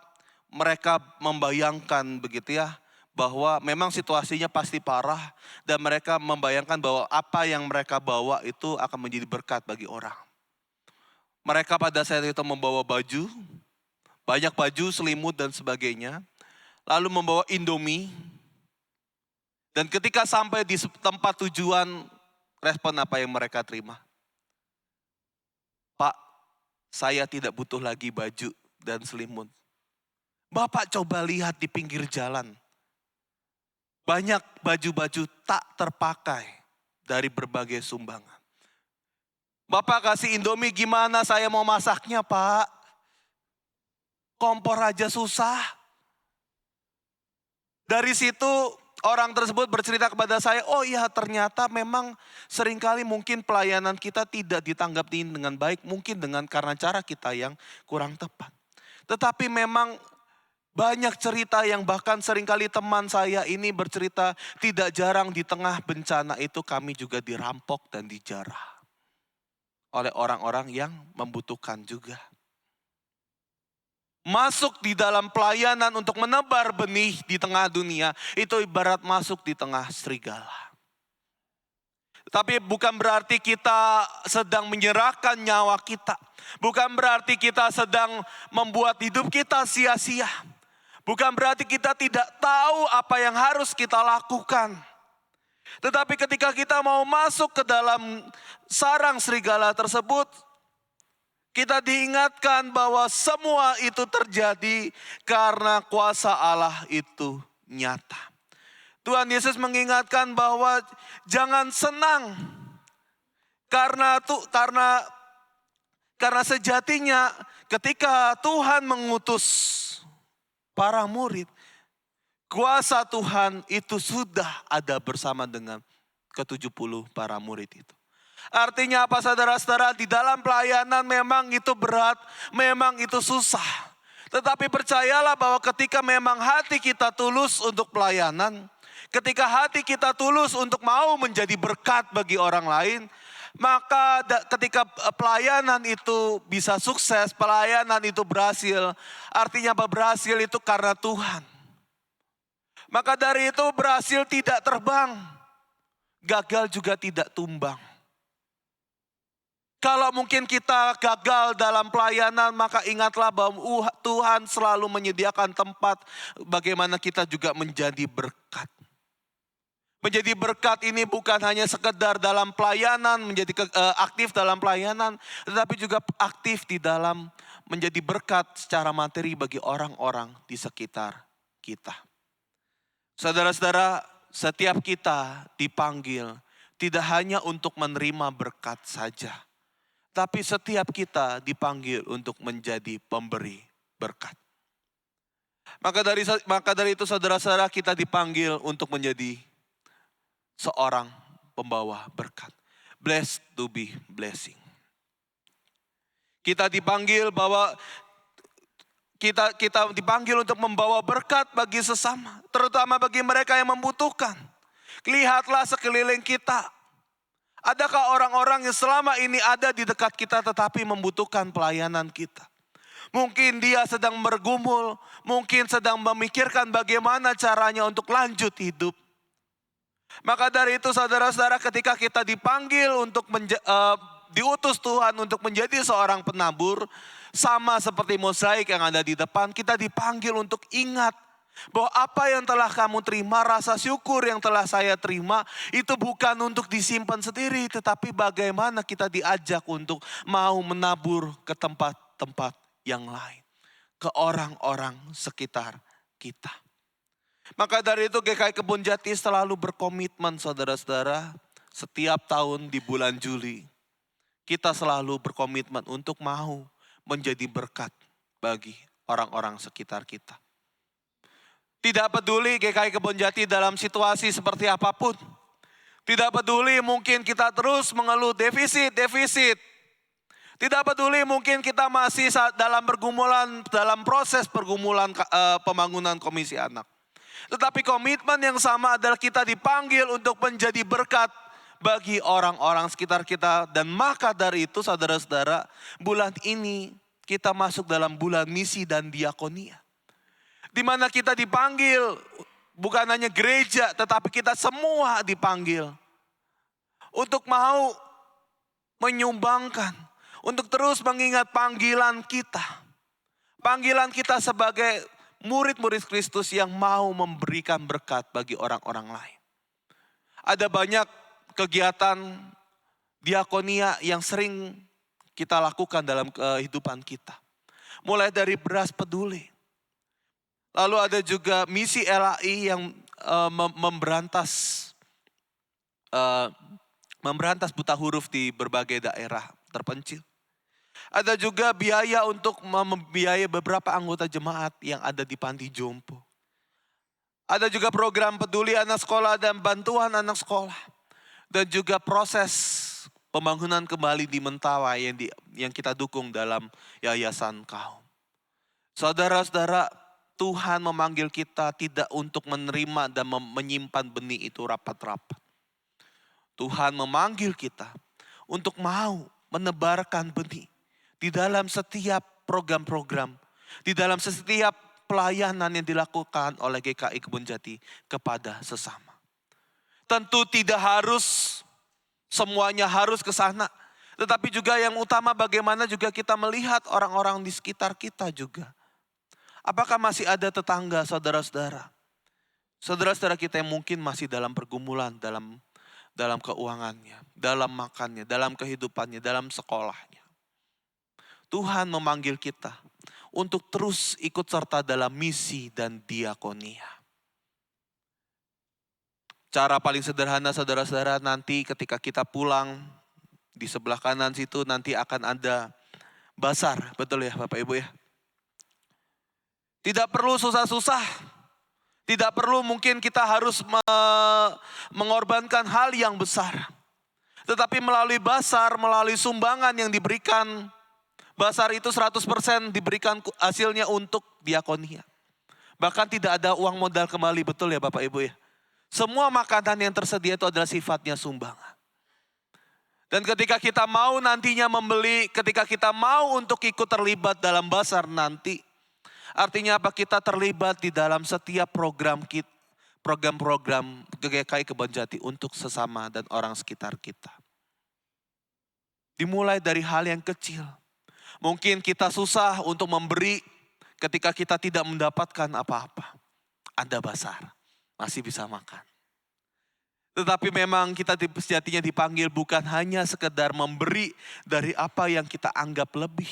mereka membayangkan begitu ya, bahwa memang situasinya pasti parah dan mereka membayangkan bahwa apa yang mereka bawa itu akan menjadi berkat bagi orang. Mereka pada saat itu membawa baju, banyak baju, selimut dan sebagainya. Lalu membawa Indomie. Dan ketika sampai di tempat tujuan, respon apa yang mereka terima? Pak, saya tidak butuh lagi baju dan selimut. Bapak coba lihat di pinggir jalan. Banyak baju-baju tak terpakai dari berbagai sumbangan. Bapak kasih Indomie, gimana saya mau masaknya Pak? Kompor aja susah. Dari situ Orang tersebut bercerita kepada saya, oh iya ternyata memang seringkali mungkin pelayanan kita tidak ditanggapi dengan baik. Mungkin karena cara kita yang kurang tepat. Tetapi memang banyak cerita yang bahkan seringkali teman saya ini bercerita, tidak jarang di tengah bencana itu kami juga dirampok dan dijarah oleh orang-orang yang membutuhkan juga. Masuk di dalam pelayanan untuk menebar benih di tengah dunia, itu ibarat masuk di tengah serigala. Tapi bukan berarti kita sedang menyerahkan nyawa kita. Bukan berarti kita sedang membuat hidup kita sia-sia. Bukan berarti kita tidak tahu apa yang harus kita lakukan. Tetapi ketika kita mau masuk ke dalam sarang serigala tersebut, kita diingatkan bahwa semua itu terjadi karena kuasa Allah itu nyata. Tuhan Yesus mengingatkan bahwa jangan senang karena sejatinya ketika Tuhan mengutus para murid, kuasa Tuhan itu sudah ada bersama dengan ke-70 para murid itu. Artinya apa saudara-saudara? Di dalam pelayanan memang itu berat, memang itu susah. Tetapi percayalah bahwa ketika memang hati kita tulus untuk pelayanan, ketika hati kita tulus untuk mau menjadi berkat bagi orang lain, maka ketika pelayanan itu bisa sukses, pelayanan itu berhasil. Artinya apa berhasil itu karena Tuhan. Maka dari itu berhasil tidak terbang, gagal juga tidak tumbang. Kalau mungkin kita gagal dalam pelayanan, maka ingatlah bahwa Tuhan selalu menyediakan tempat bagaimana kita juga menjadi berkat. Menjadi berkat ini bukan hanya sekedar dalam pelayanan, menjadi aktif dalam pelayanan, tetapi juga aktif di dalam menjadi berkat secara materi bagi orang-orang di sekitar kita. Saudara-saudara, setiap kita dipanggil tidak hanya untuk menerima berkat saja. Tapi setiap kita dipanggil untuk menjadi pemberi berkat. Maka dari itu saudara-saudara kita dipanggil untuk menjadi seorang pembawa berkat. Blessed to be blessing. Kita dipanggil bahwa kita dipanggil untuk membawa berkat bagi sesama. Terutama bagi mereka yang membutuhkan. Lihatlah sekeliling kita. Adakah orang-orang yang selama ini ada di dekat kita tetapi membutuhkan pelayanan kita? Mungkin dia sedang bergumul, mungkin sedang memikirkan bagaimana caranya untuk lanjut hidup. Maka dari itu saudara-saudara ketika kita dipanggil untuk diutus Tuhan untuk menjadi seorang penabur, sama seperti mozaik yang ada di depan, kita dipanggil untuk ingat bahwa apa yang telah kamu terima, rasa syukur yang telah saya terima, itu bukan untuk disimpan sendiri, tetapi bagaimana kita diajak untuk mau menabur ke tempat-tempat yang lain. Ke orang-orang sekitar kita. Maka dari itu GKI Kebon Jati selalu berkomitmen saudara-saudara, setiap tahun di bulan Juli, kita selalu berkomitmen untuk mau menjadi berkat bagi orang-orang sekitar kita. Tidak peduli GKI Kebon Jati dalam situasi seperti apapun. Tidak peduli mungkin kita terus mengeluh defisit. Tidak peduli mungkin kita masih dalam proses pergumulan pembangunan komisi anak. Tetapi komitmen yang sama adalah kita dipanggil untuk menjadi berkat bagi orang-orang sekitar kita. Dan maka dari itu saudara-saudara, bulan ini kita masuk dalam bulan misi dan diakonia. Di mana kita dipanggil, bukan hanya gereja, tetapi kita semua dipanggil. Untuk mau menyumbangkan, untuk terus mengingat panggilan kita. Panggilan kita sebagai murid-murid Kristus yang mau memberikan berkat bagi orang-orang lain. Ada banyak kegiatan diakonia yang sering kita lakukan dalam kehidupan kita. Mulai dari beras peduli. Lalu ada juga misi LAI yang memberantas buta huruf di berbagai daerah terpencil. Ada juga biaya untuk membiayai beberapa anggota jemaat yang ada di panti jompo. Ada juga program peduli anak sekolah dan bantuan anak sekolah. Dan juga proses pembangunan kembali di Mentawai yang kita dukung dalam Yayasan Kaum. Saudara-saudara, Tuhan memanggil kita tidak untuk menerima dan menyimpan benih itu rapat-rapat. Tuhan memanggil kita untuk mau menebarkan benih di dalam setiap program-program, di dalam setiap pelayanan yang dilakukan oleh GKI Kebon Jati kepada sesama. Tentu tidak harus semuanya harus ke sana, tetapi juga yang utama bagaimana juga kita melihat orang-orang di sekitar kita juga. Apakah masih ada tetangga saudara-saudara? Saudara-saudara kita yang mungkin masih dalam pergumulan, dalam keuangannya, dalam makannya, dalam kehidupannya, dalam sekolahnya. Tuhan memanggil kita untuk terus ikut serta dalam misi dan diakonia. Cara paling sederhana saudara-saudara, nanti ketika kita pulang, di sebelah kanan situ nanti akan ada basar, betul ya Bapak Ibu ya? Tidak perlu susah-susah, tidak perlu mungkin kita harus mengorbankan hal yang besar. Tetapi melalui basar, melalui sumbangan yang diberikan, basar itu 100% diberikan hasilnya untuk diakonia. Bahkan tidak ada uang modal kembali, betul ya Bapak Ibu ya? Semua makanan yang tersedia itu adalah sifatnya sumbangan. Dan ketika kita mau nantinya membeli, ketika kita mau untuk ikut terlibat dalam basar nanti, artinya apa? Kita terlibat di dalam setiap program-program GKI Kebon Jati untuk sesama dan orang sekitar kita. Dimulai dari hal yang kecil. Mungkin kita susah untuk memberi ketika kita tidak mendapatkan apa-apa. Ada basar, masih bisa makan. Tetapi memang kita sejatinya dipanggil bukan hanya sekedar memberi dari apa yang kita anggap lebih.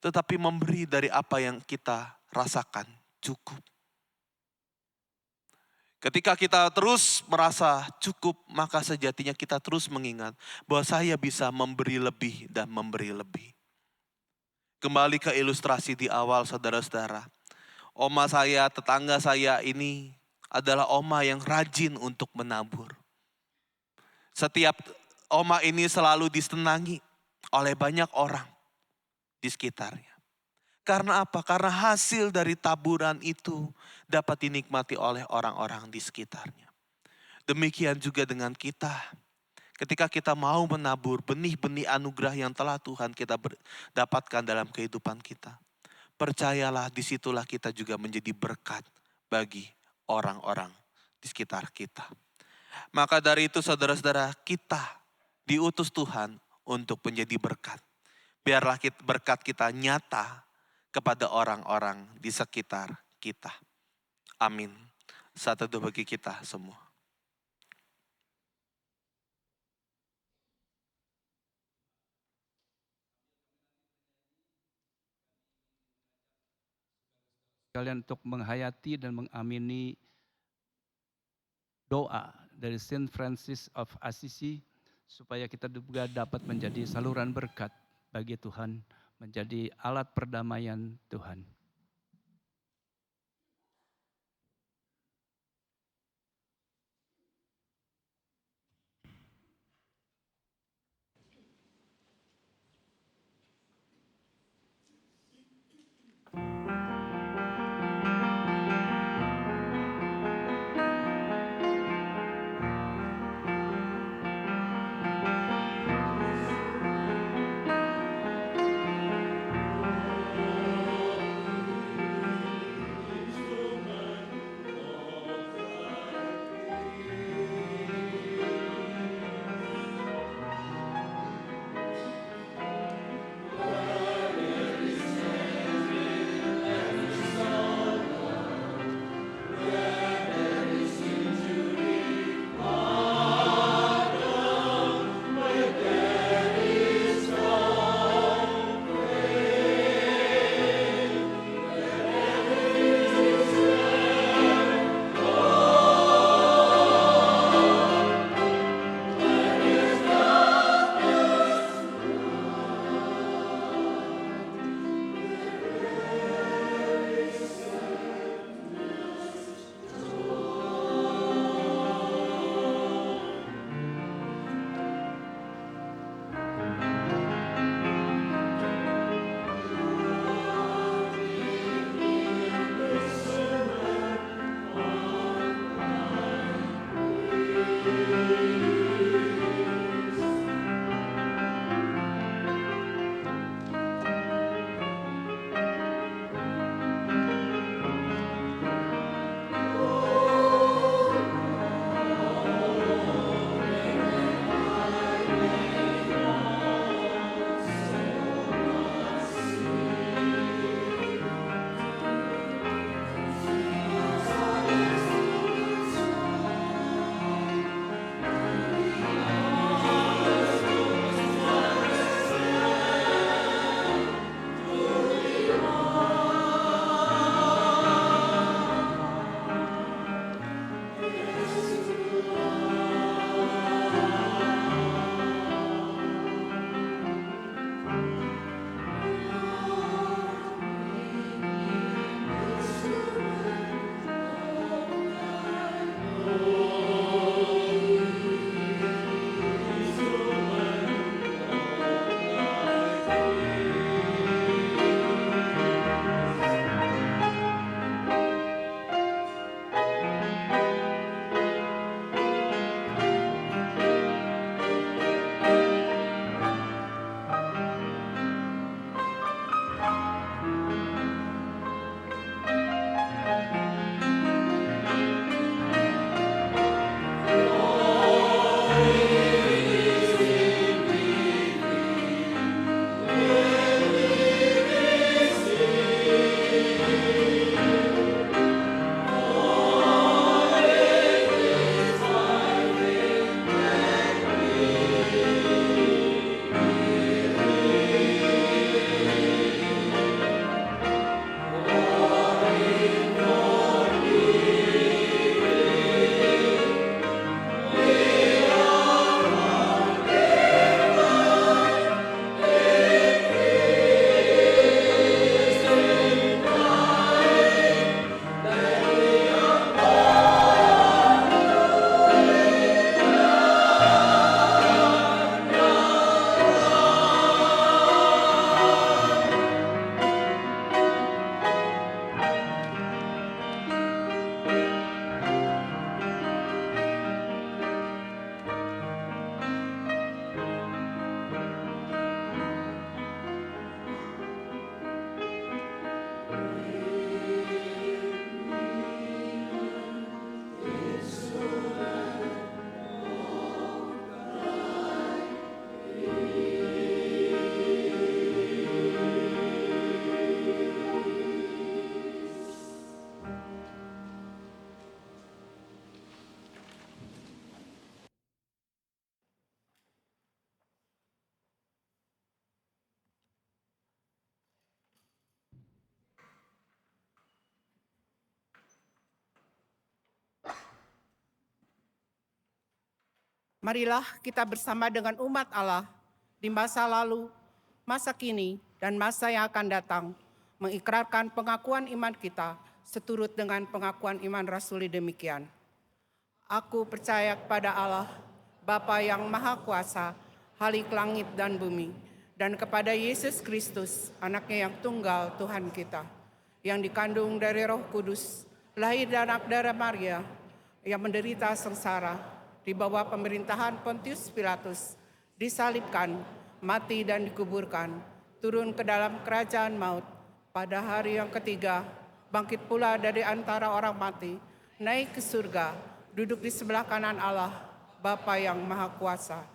Tetapi memberi dari apa yang kita rasakan cukup. Ketika kita terus merasa cukup, maka sejatinya kita terus mengingat bahwa saya bisa memberi lebih dan memberi lebih. Kembali ke ilustrasi di awal saudara-saudara. Oma saya, tetangga saya ini adalah oma yang rajin untuk menabur. Setiap oma ini selalu disenangi oleh banyak orang di sekitarnya. Karena apa? Karena hasil dari taburan itu dapat dinikmati oleh orang-orang di sekitarnya. Demikian juga dengan kita. Ketika kita mau menabur benih-benih anugerah yang telah Tuhan kita dapatkan dalam kehidupan kita. Percayalah, disitulah kita juga menjadi berkat bagi orang-orang di sekitar kita. Maka dari itu saudara-saudara, kita diutus Tuhan untuk menjadi berkat. Biarlah berkat kita nyata kepada orang-orang di sekitar kita. Amin. Satu doa bagi kita semua. Kalian untuk menghayati dan mengamini doa dari Saint Francis of Assisi supaya kita juga dapat menjadi saluran berkat bagi Tuhan, menjadi alat perdamaian Tuhan. Marilah kita bersama dengan umat Allah di masa lalu, masa kini, dan masa yang akan datang, mengikrarkan pengakuan iman kita seturut dengan pengakuan iman rasuli demikian. Aku percaya kepada Allah, Bapa yang Maha Kuasa, Khalik langit dan bumi, dan kepada Yesus Kristus, anaknya yang tunggal Tuhan kita, yang dikandung dari Roh Kudus, lahir dari anak darah Maria, yang menderita sengsara, di bawah pemerintahan Pontius Pilatus, disalibkan, mati dan dikuburkan, turun ke dalam kerajaan maut, pada hari yang ketiga, bangkit pula dari antara orang mati, naik ke surga, duduk di sebelah kanan Allah, Bapa yang Maha Kuasa,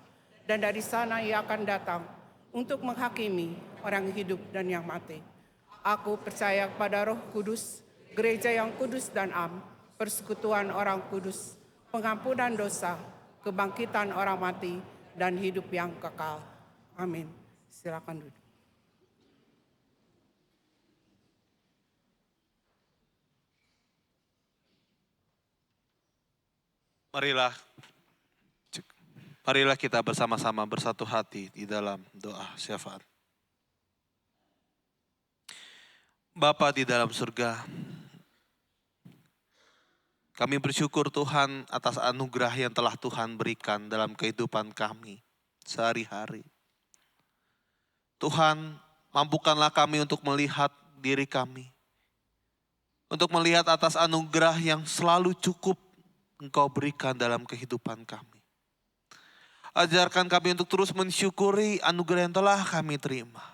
dan dari sana ia akan datang untuk menghakimi orang hidup dan yang mati. Aku percaya kepada Roh Kudus, gereja yang kudus dan am, persekutuan orang kudus, pengampunan dosa, kebangkitan orang mati, dan hidup yang kekal. Amin. Silakan duduk. Marilah kita bersama-sama bersatu hati di dalam doa syafaat. Bapa di dalam surga, kami bersyukur Tuhan atas anugerah yang telah Tuhan berikan dalam kehidupan kami sehari-hari. Tuhan, mampukanlah kami untuk melihat diri kami. Untuk melihat atas anugerah yang selalu cukup Engkau berikan dalam kehidupan kami. Ajarkan kami untuk terus mensyukuri anugerah yang telah kami terima.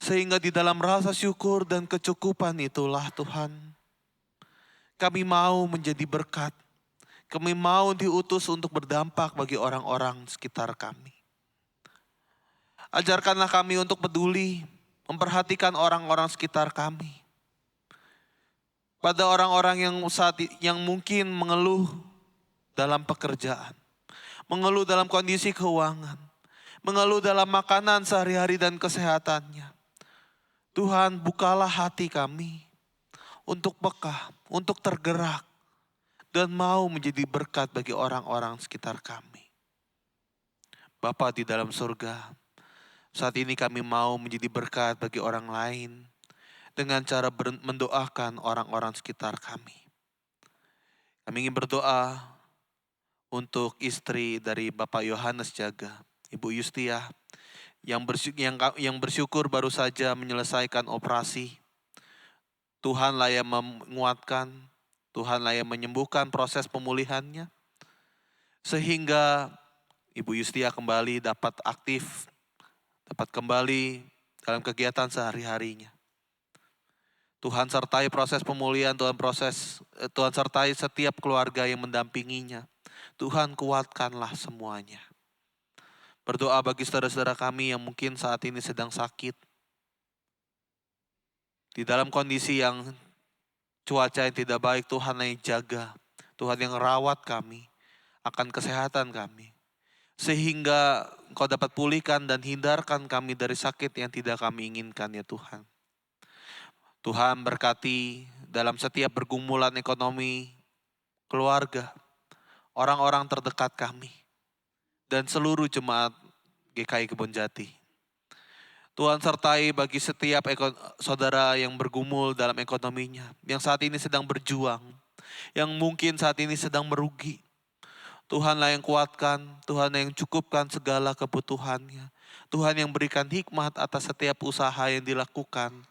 Sehingga di dalam rasa syukur dan kecukupan itulah Tuhan, kami mau menjadi berkat. Kami mau diutus untuk berdampak bagi orang-orang sekitar kami. Ajarkanlah kami untuk peduli, memperhatikan orang-orang sekitar kami. Pada orang-orang yang mungkin mengeluh dalam pekerjaan, mengeluh dalam kondisi keuangan, mengeluh dalam makanan sehari-hari dan kesehatannya. Tuhan, bukalah hati kami untuk peka, untuk tergerak, dan mau menjadi berkat bagi orang-orang sekitar kami. Bapa di dalam surga, saat ini kami mau menjadi berkat bagi orang lain dengan cara mendoakan orang-orang sekitar kami. Kami ingin berdoa untuk istri dari Bapak Yohanes Jaga, Ibu Yustia, yang bersyukur baru saja menyelesaikan operasi. Tuhanlah yang menguatkan, Tuhanlah yang menyembuhkan proses pemulihannya, sehingga Ibu Yustia kembali dapat aktif, dapat kembali dalam kegiatan sehari-harinya. Tuhan sertai proses pemulihan, Tuhan sertai setiap keluarga yang mendampinginya. Tuhan kuatkanlah semuanya. Berdoa bagi saudara-saudara kami yang mungkin saat ini sedang sakit. Di dalam kondisi yang cuaca yang tidak baik, Tuhan yang jaga. Tuhan yang rawat kami akan kesehatan kami. Sehingga Engkau dapat pulihkan dan hindarkan kami dari sakit yang tidak kami inginkan ya Tuhan. Tuhan berkati dalam setiap pergumulan ekonomi, keluarga, orang-orang terdekat kami, dan seluruh jemaat GKI Kebonjati. Tuhan sertai bagi setiap saudara yang bergumul dalam ekonominya, yang saat ini sedang berjuang, yang mungkin saat ini sedang merugi. Tuhanlah yang kuatkan, Tuhan yang cukupkan segala kebutuhannya. Tuhan yang berikan hikmat atas setiap usaha yang dilakukan,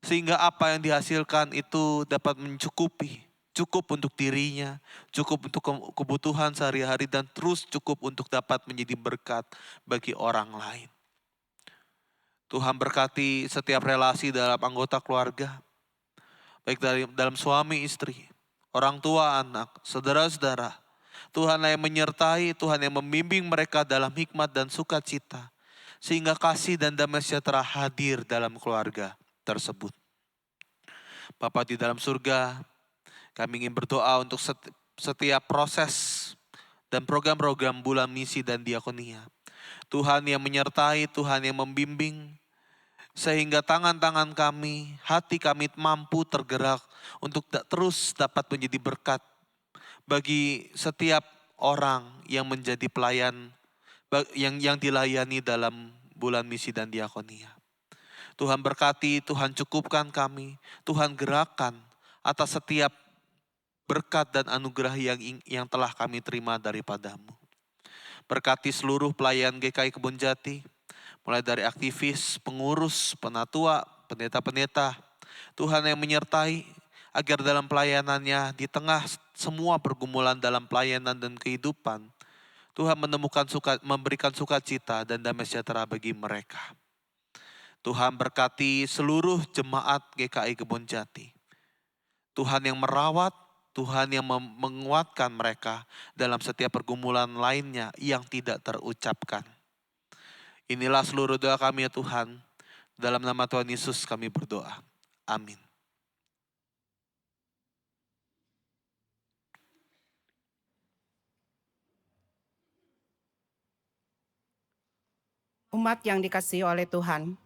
sehingga apa yang dihasilkan itu dapat mencukupi. Cukup untuk dirinya, cukup untuk kebutuhan sehari-hari, dan terus cukup untuk dapat menjadi berkat bagi orang lain. Tuhan berkati setiap relasi dalam anggota keluarga, baik dalam suami istri, orang tua anak, saudara-saudara. Tuhanlah yang menyertai, Tuhan yang membimbing mereka dalam hikmat dan sukacita, sehingga kasih dan damai sejahtera hadir dalam keluarga tersebut. Bapa di dalam surga, kami ingin berdoa untuk setiap proses dan program-program bulan misi dan diakonia. Tuhan yang menyertai, Tuhan yang membimbing, sehingga tangan-tangan kami, hati kami mampu tergerak untuk terus dapat menjadi berkat bagi setiap orang yang menjadi pelayan, yang dilayani dalam bulan misi dan diakonia. Tuhan berkati, Tuhan cukupkan kami, Tuhan gerakan atas setiap berkat dan anugerah yang telah kami terima daripada-Mu. Berkati seluruh pelayan GKI Kebonjati, mulai dari aktivis, pengurus, penatua, pendeta-pendeta. Tuhan yang menyertai agar dalam pelayanannya di tengah semua pergumulan dalam pelayanan dan kehidupan, Tuhan memberikan sukacita dan damai sejahtera bagi mereka. Tuhan berkati seluruh jemaat GKI Kebonjati. Tuhan yang merawat, Tuhan yang menguatkan mereka dalam setiap pergumulan lainnya yang tidak terucapkan. Inilah seluruh doa kami ya Tuhan. Dalam nama Tuhan Yesus kami berdoa. Amin. Umat yang dikasihi oleh Tuhan,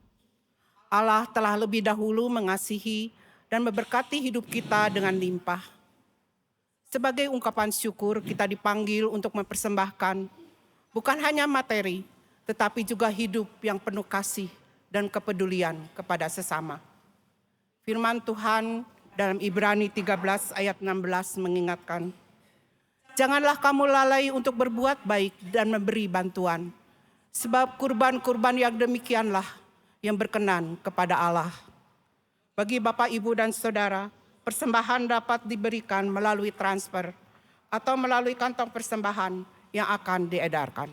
Allah telah lebih dahulu mengasihi dan memberkati hidup kita dengan limpah. Sebagai ungkapan syukur, kita dipanggil untuk mempersembahkan bukan hanya materi, tetapi juga hidup yang penuh kasih dan kepedulian kepada sesama. Firman Tuhan dalam Ibrani 13 ayat 16 mengingatkan, janganlah kamu lalai untuk berbuat baik dan memberi bantuan, sebab kurban-kurban yang demikianlah yang berkenan kepada Allah. Bagi Bapak, Ibu, dan Saudara, persembahan dapat diberikan melalui transfer atau melalui kantong persembahan yang akan diedarkan.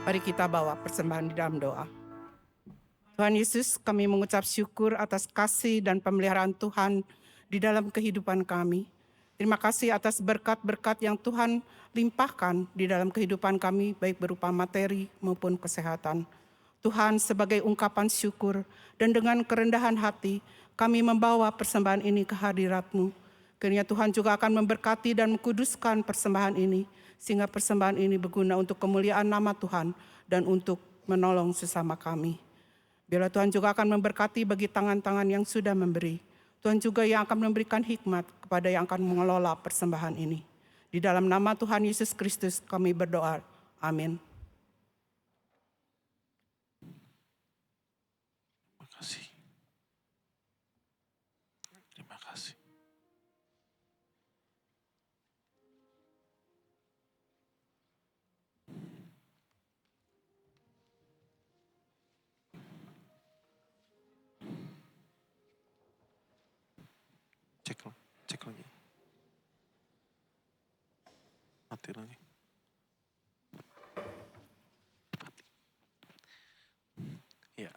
Mari kita bawa persembahan di dalam doa. Tuhan Yesus, kami mengucap syukur atas kasih dan pemeliharaan Tuhan di dalam kehidupan kami. Terima kasih atas berkat-berkat yang Tuhan limpahkan di dalam kehidupan kami, baik berupa materi maupun kesehatan. Tuhan, sebagai ungkapan syukur dan dengan kerendahan hati, kami membawa persembahan ini ke hadirat-Mu. Kiranya Tuhan juga akan memberkati dan mengkuduskan persembahan ini, sehingga persembahan ini berguna untuk kemuliaan nama Tuhan dan untuk menolong sesama kami. Biarlah Tuhan juga akan memberkati bagi tangan-tangan yang sudah memberi. Tuhan juga yang akan memberikan hikmat kepada yang akan mengelola persembahan ini. Di dalam nama Tuhan Yesus Kristus kami berdoa. Amin. Terima kasih. Cek lagi. Mati lagi. Mati. Ya.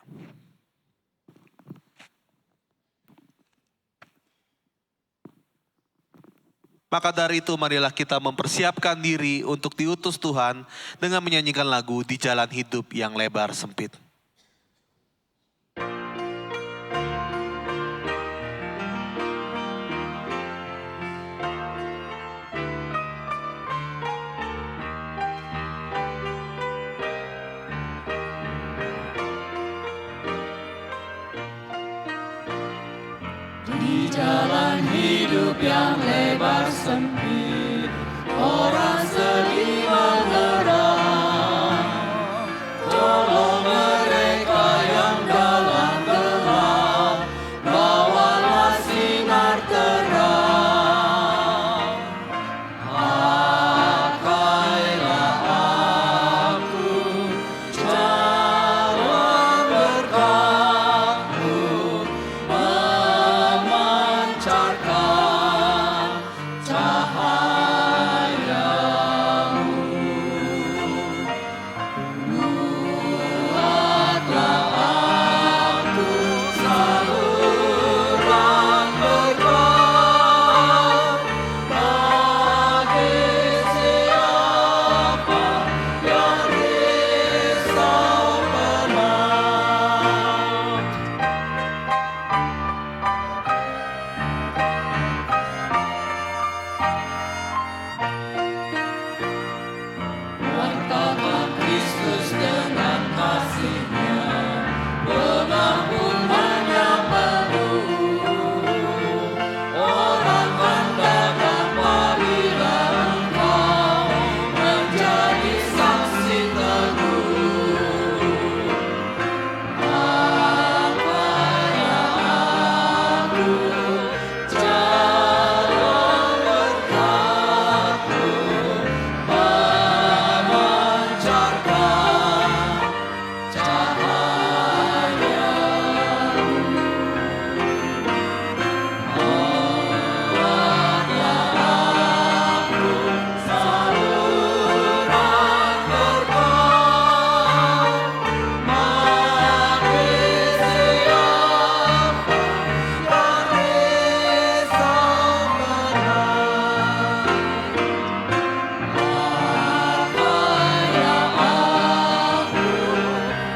Maka dari itu marilah kita mempersiapkan diri untuk diutus Tuhan dengan menyanyikan lagu Di Jalan Hidup yang Lebar Sempit. Di jalan hidup yang lebar sempit, orang sedih mengerang. Tolong mereka yang dalam gelap, bawalah sinar terang. Pakailah aku, jalan berkat-Mu, memancarkan cahaya-Mu. Buatlah aku saluran berkat bagi siapa yang risau penat. Wartakan Kristus dengan kasih-Nya, pengampunan yang penuh. Orang akan datang apabila engkau menjadi saksi teguh. Pakailah aku, jalan berkat-Mu, memancarkan cahaya-Mu. Buatlah aku saluran berkat bagi siapa yang risau penat. Pakailah aku,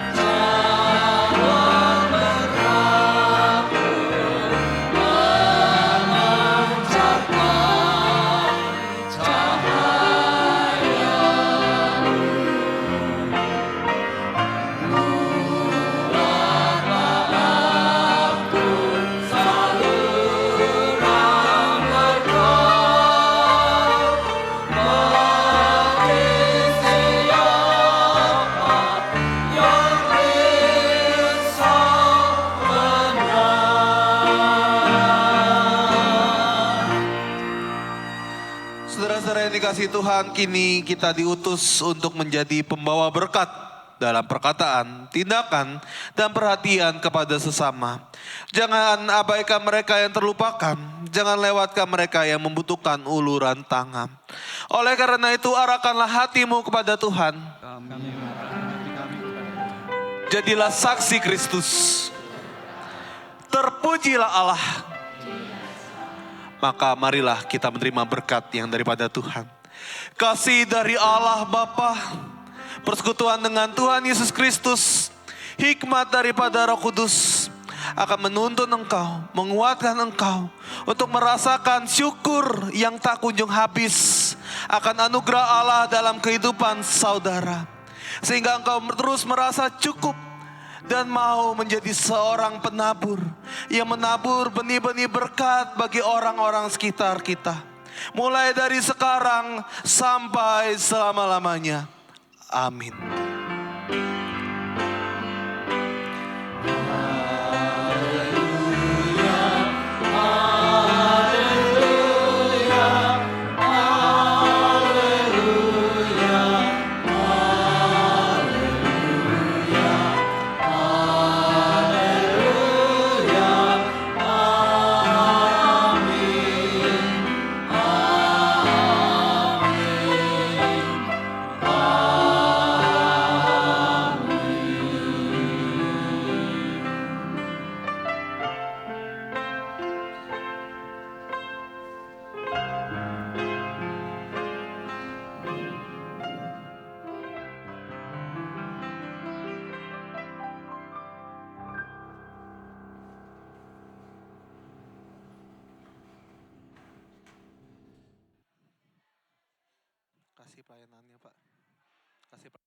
jalan berkat-Mu, memancarkan cahaya-Mu. Buatlah aku saluran berkat bagi siapa yang risau penat. Saudara-saudara yang dikasihi Tuhan, kini kita diutus untuk menjadi pembawa berkat dalam perkataan, tindakan, dan perhatian kepada sesama. Jangan abaikan mereka yang terlupakan, jangan lewatkan mereka yang membutuhkan uluran tangan. Oleh karena itu, arahkanlah hatimu kepada Tuhan. Kami Jadilah saksi Kristus. Terpujilah Allah. Maka marilah kita menerima berkat yang daripada Tuhan. Kasih dari Allah Bapa, persekutuan dengan Tuhan Yesus Kristus, hikmat daripada Roh Kudus akan menuntun engkau, menguatkan engkau untuk merasakan syukur yang tak kunjung habis akan anugerah Allah dalam kehidupan saudara. Sehingga engkau terus merasa cukup dan mau menjadi seorang penabur yang menabur benih-benih berkat bagi orang-orang sekitar kita. Mulai dari sekarang sampai selama-lamanya. Amin. Kasih pelayanannya, Pak. Kasih Pak.